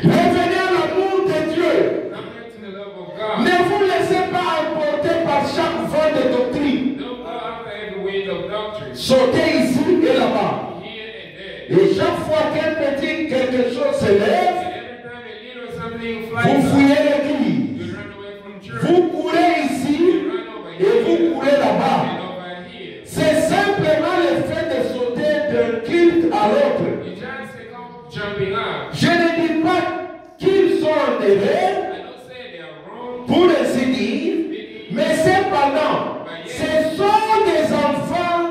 Speaker 3: Revenez à l'amour de Dieu.
Speaker 4: Come back to the love of God.
Speaker 3: Ne vous laissez pas emporter par chaque vent de doctrine.
Speaker 4: Don't go after every wind of doctrine.
Speaker 3: Sautez ici et là-bas.
Speaker 4: Here and there.
Speaker 3: Et chaque fois qu'un petit quelque chose se lève,
Speaker 4: And every time a little something
Speaker 3: vous
Speaker 4: flies
Speaker 3: fouillez
Speaker 4: up,
Speaker 3: l'église.
Speaker 4: you run away from church.
Speaker 3: Vous courez ici
Speaker 4: You run over
Speaker 3: et
Speaker 4: here
Speaker 3: vous courez là-bas.
Speaker 4: and over here.
Speaker 3: C'est simplement le fait de sauter d'un culte à l'autre.
Speaker 4: You just come jumping up.
Speaker 3: Je ne dis pas qu'ils sont en erreur,
Speaker 4: I don't say they are wrong.
Speaker 3: pour ainsi dire, mais cependant, ce sont des enfants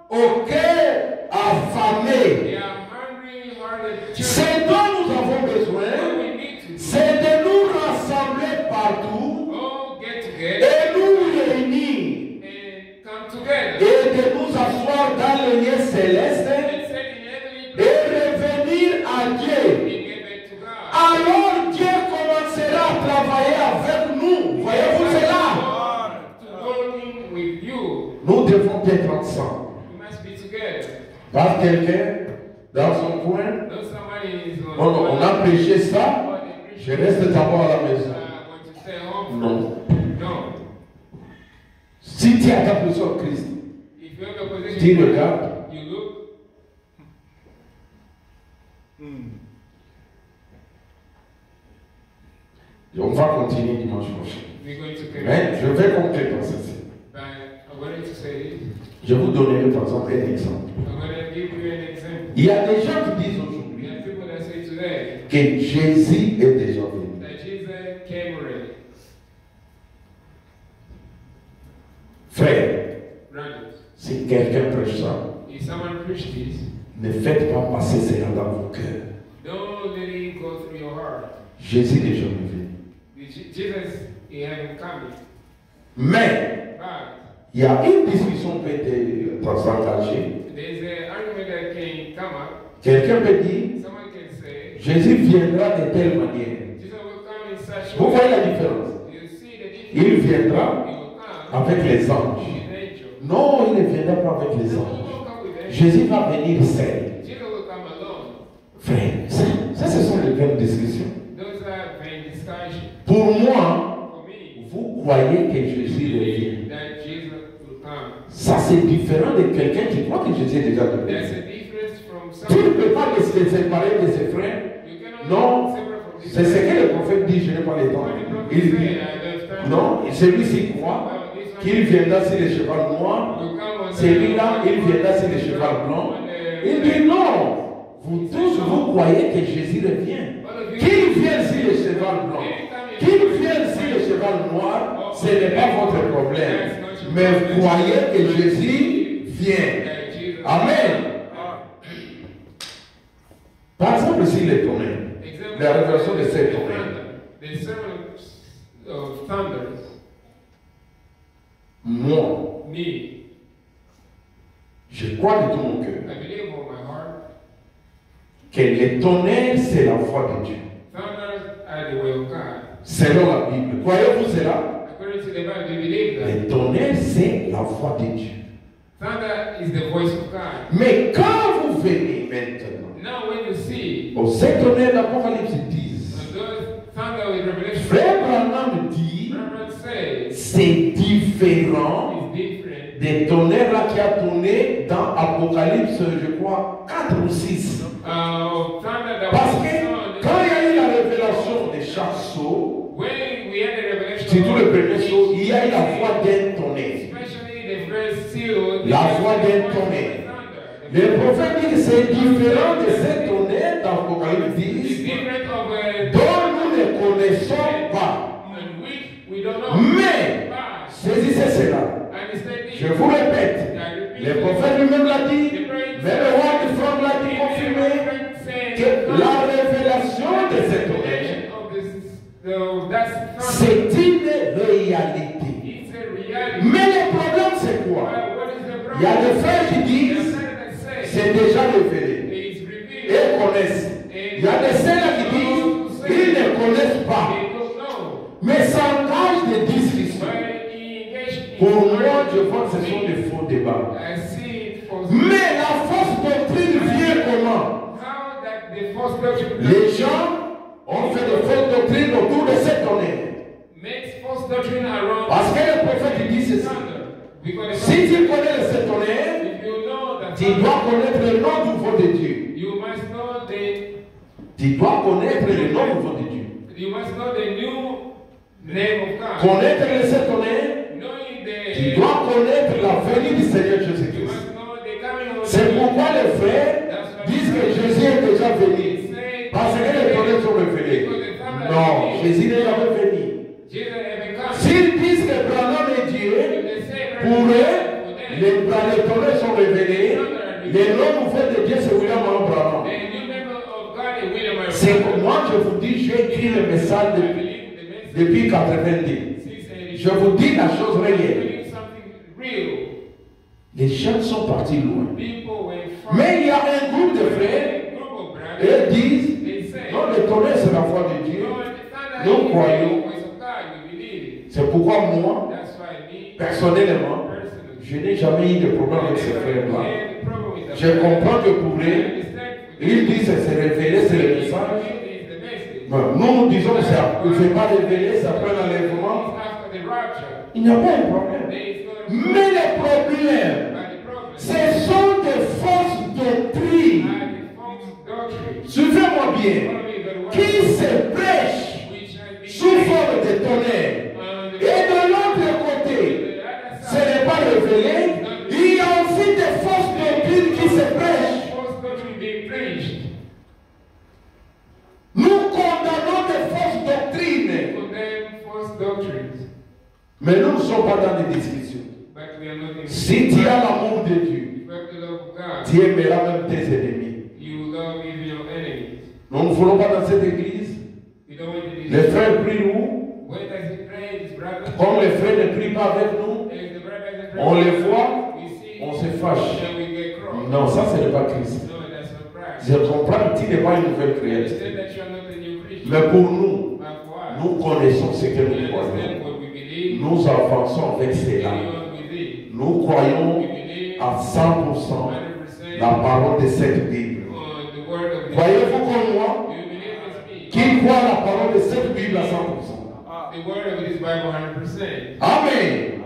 Speaker 3: au cœur affamé.
Speaker 4: They are hungry, hearted
Speaker 3: Ce
Speaker 4: children.
Speaker 3: dont nous avons
Speaker 4: What
Speaker 3: besoin,
Speaker 4: we need to do,
Speaker 3: c'est de nous rassembler partout
Speaker 4: all get together
Speaker 3: et nous réunir
Speaker 4: and come together
Speaker 3: et de nous asseoir dans le lieu céleste
Speaker 4: and sit in heavenly
Speaker 3: et
Speaker 4: places
Speaker 3: revenir à Dieu.
Speaker 4: and get back to God.
Speaker 3: Alors Dieu commencera à travailler avec nous. Voyez-vous cela?
Speaker 4: To working with you,
Speaker 3: Nous devons être ensemble.
Speaker 4: we must be together.
Speaker 3: Pas quelqu'un dans son coin.
Speaker 4: Not somebody is on
Speaker 3: On a prêché ça. Je reste d'abord à la maison.
Speaker 4: want to stay home.
Speaker 3: Non.
Speaker 4: No.
Speaker 3: Si tu as ta position en Christ,
Speaker 4: If you have a position,
Speaker 3: tu regardes.
Speaker 4: you look.
Speaker 3: On va continuer dimanche prochain.
Speaker 4: We're going to carry.
Speaker 3: Mais je vais conclure par ceci.
Speaker 4: But I wanted to say this.
Speaker 3: Je vous donnerai par exemple un exemple.
Speaker 4: I'm going to give you an example.
Speaker 3: Il y a des gens qui disent
Speaker 4: We
Speaker 3: aujourd'hui
Speaker 4: have people that say today
Speaker 3: que Jésus est déjà venu.
Speaker 4: that Jesus came already.
Speaker 3: Frère,
Speaker 4: Brothers,
Speaker 3: si quelqu'un prêche ça,
Speaker 4: if someone preached this,
Speaker 3: ne faites pas passer cela dans vos cœurs.
Speaker 4: don't let it go through your heart.
Speaker 3: Jésus n'est jamais venu.
Speaker 4: Jesus, he hasn't come.
Speaker 3: Mais
Speaker 4: But
Speaker 3: il y a une discussion peut-être s'engager.
Speaker 4: there's an argument that can come up.
Speaker 3: Quelqu'un peut dire
Speaker 4: Someone can say,
Speaker 3: Jésus viendra de telle manière.
Speaker 4: Jesus will come in such a
Speaker 3: Vous
Speaker 4: way.
Speaker 3: voyez la différence?
Speaker 4: You see the
Speaker 3: Il
Speaker 4: difference.
Speaker 3: viendra
Speaker 4: He will come
Speaker 3: avec les anges.
Speaker 4: with angels.
Speaker 3: Non, il ne viendra pas avec les
Speaker 4: No, he
Speaker 3: anges.
Speaker 4: won't come with angels.
Speaker 3: Jésus va venir seul.
Speaker 4: Jesus will come alone.
Speaker 3: Frère, ça ce sont les grandes discussions.
Speaker 4: Those are vain discussions.
Speaker 3: Pour moi,
Speaker 4: For me,
Speaker 3: vous croyez que Jésus revient.
Speaker 4: that Jesus will come.
Speaker 3: Ça c'est différent de quelqu'un qui croit que Jésus est déjà
Speaker 4: That's
Speaker 3: venu.
Speaker 4: a difference from
Speaker 3: Tu ne
Speaker 4: someone.
Speaker 3: peux pas se séparer de ses frères.
Speaker 4: You cannot
Speaker 3: Non,
Speaker 4: separate from this.
Speaker 3: c'est ce que le prophète dit, je n'ai pas le temps.
Speaker 4: When the prophet
Speaker 3: Il
Speaker 4: say,
Speaker 3: dit,
Speaker 4: I have time.
Speaker 3: non, celui-ci croit
Speaker 4: Well, this one
Speaker 3: qu'il viendra sur le cheval noir,
Speaker 4: will come on the-
Speaker 3: celui-là, il viendra sur le cheval blanc.
Speaker 4: on the-
Speaker 3: Il dit non, vous tous, vous croyez que Jésus revient.
Speaker 4: All of you-
Speaker 3: Qu'il vienne sur le cheval blanc, qu'il vienne sur le cheval noir, ce n'est pas votre problème. Mais vous croyez que Jésus vient.
Speaker 4: that Jesus-
Speaker 3: Amen. Par exemple, sur les tonnerres,
Speaker 4: Example,
Speaker 3: la révélation de
Speaker 4: the
Speaker 3: ces
Speaker 4: thunder.
Speaker 3: tonnerres.
Speaker 4: The sermon of thunders.
Speaker 3: Moi,
Speaker 4: Me,
Speaker 3: je crois de tout mon cœur
Speaker 4: I believe on my heart.
Speaker 3: que les tonnerres, c'est la voix de Dieu.
Speaker 4: Thunder
Speaker 3: Selon la Bible. Croyez-vous cela?
Speaker 4: According to the Bible, do you believe that?
Speaker 3: Le tonnerre, c'est la voix de Dieu.
Speaker 4: Thunder is the voice of God.
Speaker 3: Mais quand vous venez maintenant
Speaker 4: Now when you see
Speaker 3: aux sept tonnerres d'Apocalypse 10,
Speaker 4: those thunder with Revelation,
Speaker 3: Frère Branham dit
Speaker 4: Reverend says
Speaker 3: c'est différent
Speaker 4: is different
Speaker 3: des tonnerres là qui a tourné dans Apocalypse, je crois, 4 ou 6.
Speaker 4: thunder that
Speaker 3: Parce
Speaker 4: was
Speaker 3: que
Speaker 4: sown.
Speaker 3: quand il y a eu la révélation de chaque sceau,
Speaker 4: When we had the revelation,
Speaker 3: surtout le premier sceau, il y a eu la voix d'un tonnerre.
Speaker 4: especially the first seal,
Speaker 3: La voix d'un tonnerre. Le prophète dit que c'est différent de ces tonnerres d'Apocalypse 10
Speaker 4: different of
Speaker 3: dont nous ne connaissons pas.
Speaker 4: and which we don't know.
Speaker 3: Mais,
Speaker 4: But
Speaker 3: saisissez cela.
Speaker 4: understand this.
Speaker 3: Je vous répète, le prophète lui-même l'a dit, mais le roi du front l'a dit confirmé que la révélation de ces tonnerres, c'est une réalité. Mais le problème c'est quoi? Il y a des frères qui disent, c'est déjà révélé. Ils connaissent. Il y a des sœurs qui disent, ils ne connaissent pas. Mais ça engage des discussions. Pour moi, je vois que ce sont des faux débats. Mais la fausse doctrine vient comment? Les gens ont fait de fausses doctrines autour de cette tonnerre. Parce que le prophète dit ceci. Si tu connais le sept tonnerres, tu dois connaître le nom nouveau de Dieu. Tu dois connaître le nom nouveau de Dieu. Connaître le sept tonnerres, tu dois connaître la venue du Seigneur Jésus-Christ. C'est pourquoi les frères disent que Jésus est déjà venu. Parce que les tonnerres sont révélés. Non, Jésus n'est jamais venu. S'ils disent que Branham est Dieu, pour eux, les tonnerres sont révélés. Le nom nouveau de Dieu, c'est William Branham. C'est que moi, je vous dis, j'ai écrit le message depuis 90. Je vous dis la chose réelle. Les gens sont partis loin. Mais il y a un groupe de frères, et ils disent, non, le tonnerre, c'est la voix de Dieu. Nous croyons. C'est pourquoi moi, personnellement, je n'ai jamais eu de problème avec ces frères-là. Je comprends que pour eux, ils disent que c'est révélé, c'est le message. Nous disons que ça ne fait pas révéler, ça prend l'enlèvement. Il n'y a pas de problème. Mais le problème, ce sont des fausses doctrines. Suivez-moi bien. Qui se prêchent sous forme de tonnerre. Et de l'autre côté, ce n'est pas révélé. Il y a aussi des fausses doctrines qui se prêchent. Nous condamnons des fausses doctrines. Mais nous ne sommes pas dans des discussions. Si tu as l'amour de Dieu, tu aimeras même tes ennemis. Nous ne voulons pas dans cette église. Les frères prient où? Comme les frères ne prient pas avec nous, on les voit, on se fâche. Non, ça ce n'est pas Christ. Je comprends que tu n'es pas une nouvelle créature. Mais pour nous, nous connaissons ce que nous croyons. Nous avançons avec cela. Nous croyons à 100% la parole de cette Bible. Croyez-vous comme moi? Qui croit la parole de cette Bible à 100%?
Speaker 4: The word of this Bible 100%.
Speaker 3: Amen.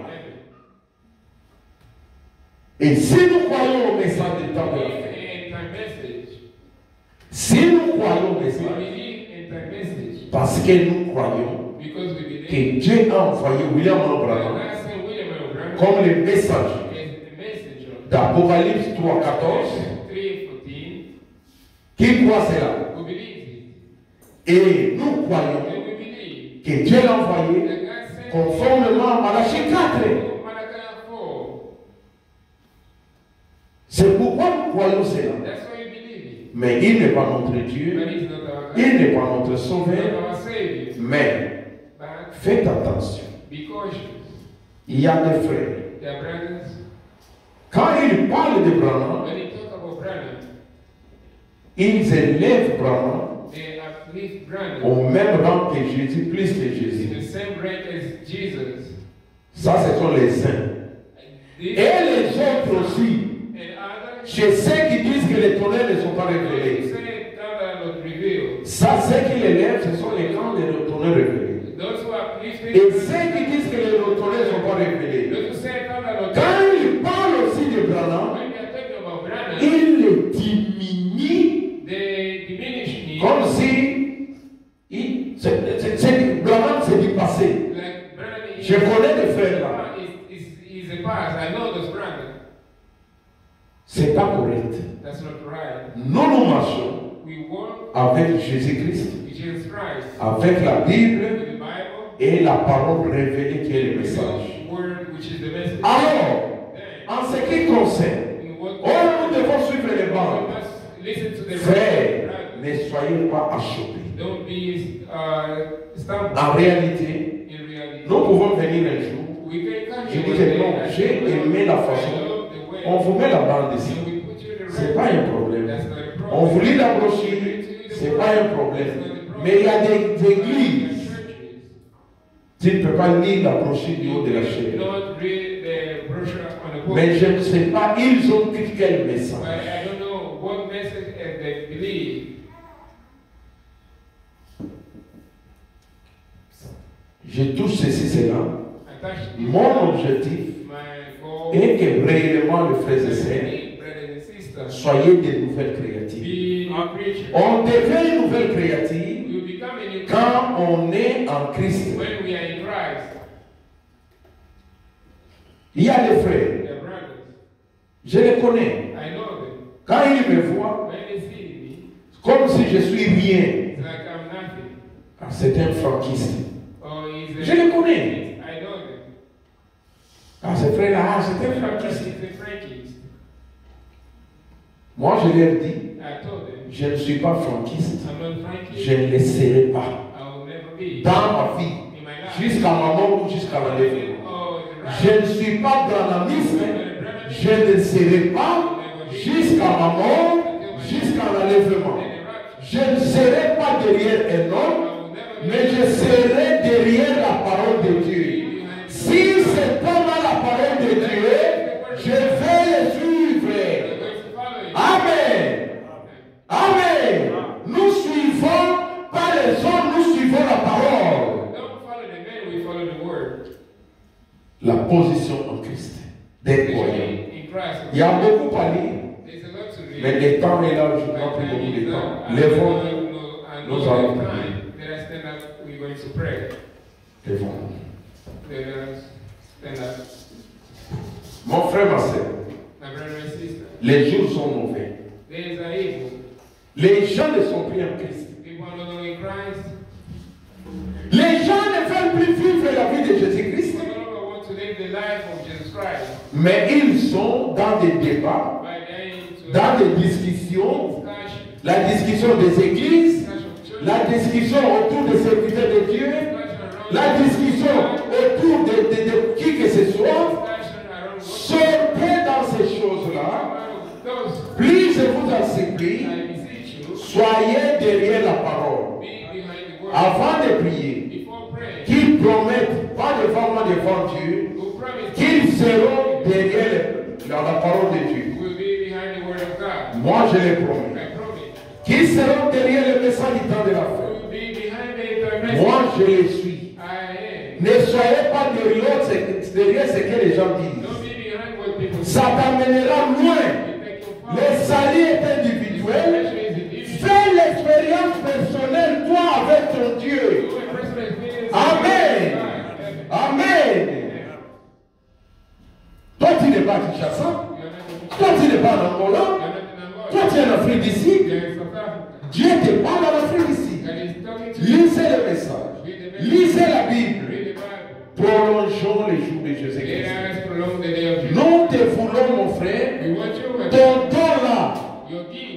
Speaker 3: Et si nous croyons au message du temps de la fin, si nous croyons au message, parce que nous croyons que Dieu a envoyé William Branham comme le messager d'Apocalypse 3:14, qui croit cela? Et nous croyons que Dieu l'a envoyé conformément à Malachie 4. C'est pourquoi nous croyons cela. Mais il n'est pas notre Dieu, il n'est pas notre Sauveur. Mais faites attention. Il y a des frères. Quand ils parlent de Branham, ils élèvent Branham
Speaker 4: uplift Brandon
Speaker 3: au même rang que Jésus, plus que
Speaker 4: in
Speaker 3: Jésus.
Speaker 4: the same rank as Jesus.
Speaker 3: Ça, ce sont les saints.
Speaker 4: This
Speaker 3: Et les autres aussi.
Speaker 4: and others
Speaker 3: Chez ceux qui disent que les tonnerres ne sont pas
Speaker 4: who
Speaker 3: révélés.
Speaker 4: say that are not revealed.
Speaker 3: Ça, ceux qui l'élèvent, ce sont les camps des tonnerres révélés.
Speaker 4: Those who are uplifted,
Speaker 3: Et ceux qui disent que les tonnerres ne sont pas révélés.
Speaker 4: those who say that are not
Speaker 3: Quand ils parlent aussi de Branham,
Speaker 4: when we are talking about Brandon,
Speaker 3: ils le diminuent
Speaker 4: they diminish him
Speaker 3: comme si Branham s'est dépassé.
Speaker 4: like Brandon
Speaker 3: Je connais des frères là.
Speaker 4: is a past. I know those Brandon.
Speaker 3: C'est pas correct.
Speaker 4: That's not right.
Speaker 3: Nous marchons
Speaker 4: We walk
Speaker 3: avec Jésus-Christ,
Speaker 4: with Jesus Christ,
Speaker 3: avec la Bible
Speaker 4: with the Bible,
Speaker 3: et la parole révélée qui est le
Speaker 4: with
Speaker 3: message.
Speaker 4: the word which is the message.
Speaker 3: Alors,
Speaker 4: Then,
Speaker 3: en ce qui concerne,
Speaker 4: in what
Speaker 3: nous devons suivre les
Speaker 4: we
Speaker 3: bandes.
Speaker 4: must listen to the
Speaker 3: Frères,
Speaker 4: right.
Speaker 3: ne soyez pas achoppés.
Speaker 4: Don't be stumbled.
Speaker 3: En réalité,
Speaker 4: In reality,
Speaker 3: nous pouvons venir un jour.
Speaker 4: we can come
Speaker 3: Je
Speaker 4: here
Speaker 3: dis
Speaker 4: one
Speaker 3: que
Speaker 4: day
Speaker 3: non,
Speaker 4: and
Speaker 3: j'ai
Speaker 4: say,
Speaker 3: aimé la façon.
Speaker 4: I love the way
Speaker 3: On vous met la bande ici.
Speaker 4: and we put you in the
Speaker 3: C'est
Speaker 4: right
Speaker 3: pas un
Speaker 4: way.
Speaker 3: problème.
Speaker 4: That's not a problem.
Speaker 3: On vous lit la brochure, c'est pas un problème. Mais il y a des églises, tu ne peux pas lire la brochure du haut de la chaîne.
Speaker 4: Not read the brochure on the book.
Speaker 3: Mais je ne sais pas, ils ont pris quel
Speaker 4: But
Speaker 3: message.
Speaker 4: I don't know what message they believe.
Speaker 3: Je touche ceci, cela.
Speaker 4: I touched this.
Speaker 3: Mon objectif
Speaker 4: My goal
Speaker 3: est que réellement, les frères et
Speaker 4: is to
Speaker 3: sœurs,
Speaker 4: be brothers and sisters.
Speaker 3: soyez des nouvelles créatives.
Speaker 4: Be new creatures.
Speaker 3: On devient une nouvelle créative
Speaker 4: You become a new creature
Speaker 3: quand on est en Christ.
Speaker 4: when we are in Christ.
Speaker 3: Il y a des frères,
Speaker 4: They are brothers.
Speaker 3: je les connais.
Speaker 4: I know them.
Speaker 3: Quand ils me voient,
Speaker 4: When they see me,
Speaker 3: comme si je suis rien.
Speaker 4: it's like I'm nothing.
Speaker 3: Ah, c'est un franquiste.
Speaker 4: Or he's
Speaker 3: Je les connais.
Speaker 4: I know them.
Speaker 3: Ah, ces frères-là, ah, c'est un
Speaker 4: He's
Speaker 3: franquiste.
Speaker 4: a Frankist.
Speaker 3: Moi, je leur dis,
Speaker 4: I told them,
Speaker 3: je ne suis pas franquiste.
Speaker 4: I'm not Frankist.
Speaker 3: Je ne le serai pas.
Speaker 4: I will never be.
Speaker 3: Dans ma vie,
Speaker 4: In my life.
Speaker 3: jusqu'à ma mort ou jusqu'à l'enlèvement.
Speaker 4: Oh, the right.
Speaker 3: Je ne suis pas branhamiste. Je ne le serai pas jusqu'à ma mort, jusqu'à l'enlèvement. Je ne serai pas derrière un homme, mais je serai derrière la parole de Dieu. Si c'est pas la parole de Dieu, je vais le suivre. Amen. Amen. Nous suivons pas les hommes, nous suivons la parole.
Speaker 4: Don't follow the man, we follow the word.
Speaker 3: La position en Christ des croyants.
Speaker 4: In Christ.
Speaker 3: Il y a beaucoup à lire,
Speaker 4: There's a lot to read.
Speaker 3: mais le temps est là, je n'ai pas pris beaucoup de temps. Lèvons, nous allons prier.
Speaker 4: Let us stand up, we're going to pray.
Speaker 3: Lèvons.
Speaker 4: Let us stand up.
Speaker 3: Mon frère, ma soeur,
Speaker 4: My brother and sister,
Speaker 3: les jours sont mauvais.
Speaker 4: days are evil.
Speaker 3: Les gens ne sont plus en Christ.
Speaker 4: People are not knowing Christ.
Speaker 3: Les gens ne veulent plus vivre la vie de Jésus-Christ,
Speaker 4: They no longer want to live the life of Jesus Christ.
Speaker 3: mais ils sont dans des débats,
Speaker 4: By going to
Speaker 3: dans des discussions,
Speaker 4: discussion,
Speaker 3: la discussion des églises,
Speaker 4: discussion of church,
Speaker 3: la discussion autour des serviteurs de Dieu, la discussion autour de qui que ce soit. Sortez dans ces choses-là. Plus je vous en supplie, soyez derrière la parole. Avant de prier, qu'ils promettent, pas devant moi, devant Dieu, qu'ils seront derrière la parole de Dieu. Moi, je les promets. Qu'ils seront derrière le message du temps de la fin. Moi, je les suis. Ne soyez pas derrière ce que les gens disent. Ça t'amènera loin. Le salut est individuel. Fais l'expérience personnelle, toi, avec ton Dieu. Amen. Amen. Toi, tu n'es pas à Kinshasa. Toi, tu n'es pas en Angola. Toi, tu es en Afrique d'ici. Dieu te parle en Afrique d'ici. Lisez le message. Lisez la Bible. Prolongeons les jours de Jésus-Christ. Nous te voulons, mon frère. Ton don là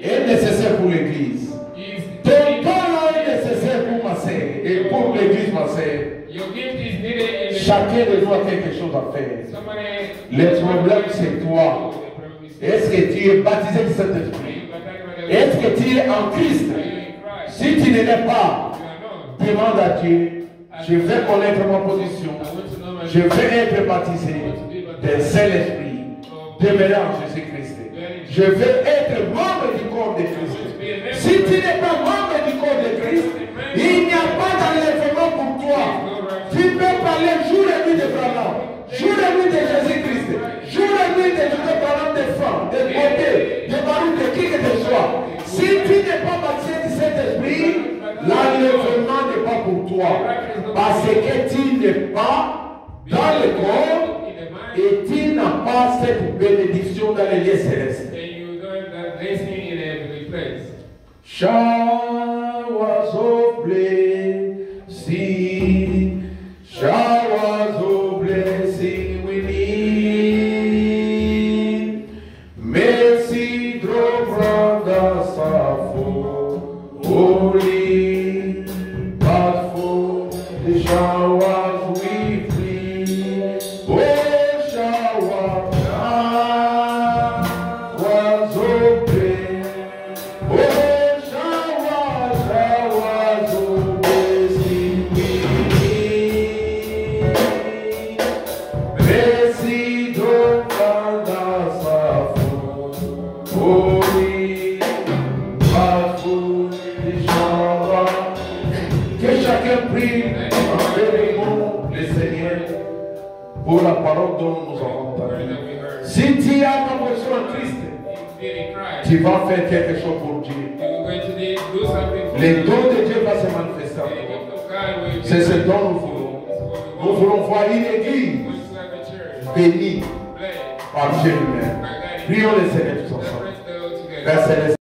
Speaker 3: est nécessaire pour l'église. Ton don là est nécessaire pour ma sœur et pour l'église, ma sœur. Chacun de nous a quelque chose à faire. Le problème, c'est toi. Est-ce que tu es baptisé du Saint-Esprit? Est-ce que tu es en Christ? Si tu ne l'es pas,
Speaker 4: you are not.
Speaker 3: demande à Dieu, je vais connaître ma position.
Speaker 4: I want to know my
Speaker 3: Je vais être baptisé d'un Saint-Esprit, demeurant en Jésus-Christ. Je vais être membre du corps de Christ. Si tu n'es pas membre du corps de Christ, il n'y a pas d'enlèvement pour toi. Tu peux parler jour et nuit de Branham, jour et nuit de Jésus-Christ, jour et nuit de Branham des femmes, des beautés, des maris, de qui que ce soit. Si tu n'es pas baptisé du Saint-Esprit, l'enlèvement n'est pas pour toi. Parce que tu n'es pas dans le corps et tu n'as pas cette bénédiction dans les lieux célestes. Showers of blessing, showers of blessing we need. Mercy drop from the south, holy, but for the showers we plead. Oh, showers of blessing. Oh, pour la parole dont nous avons entendu. Si tu as ta position en Christ, tu vas faire quelque chose pour Dieu. Le don de Dieu va se manifester. C'est ce dont nous voulons. Nous voulons voir une église bénie par Dieu lui-même. Prions les Seigneur tous ensemble. Père Céleste.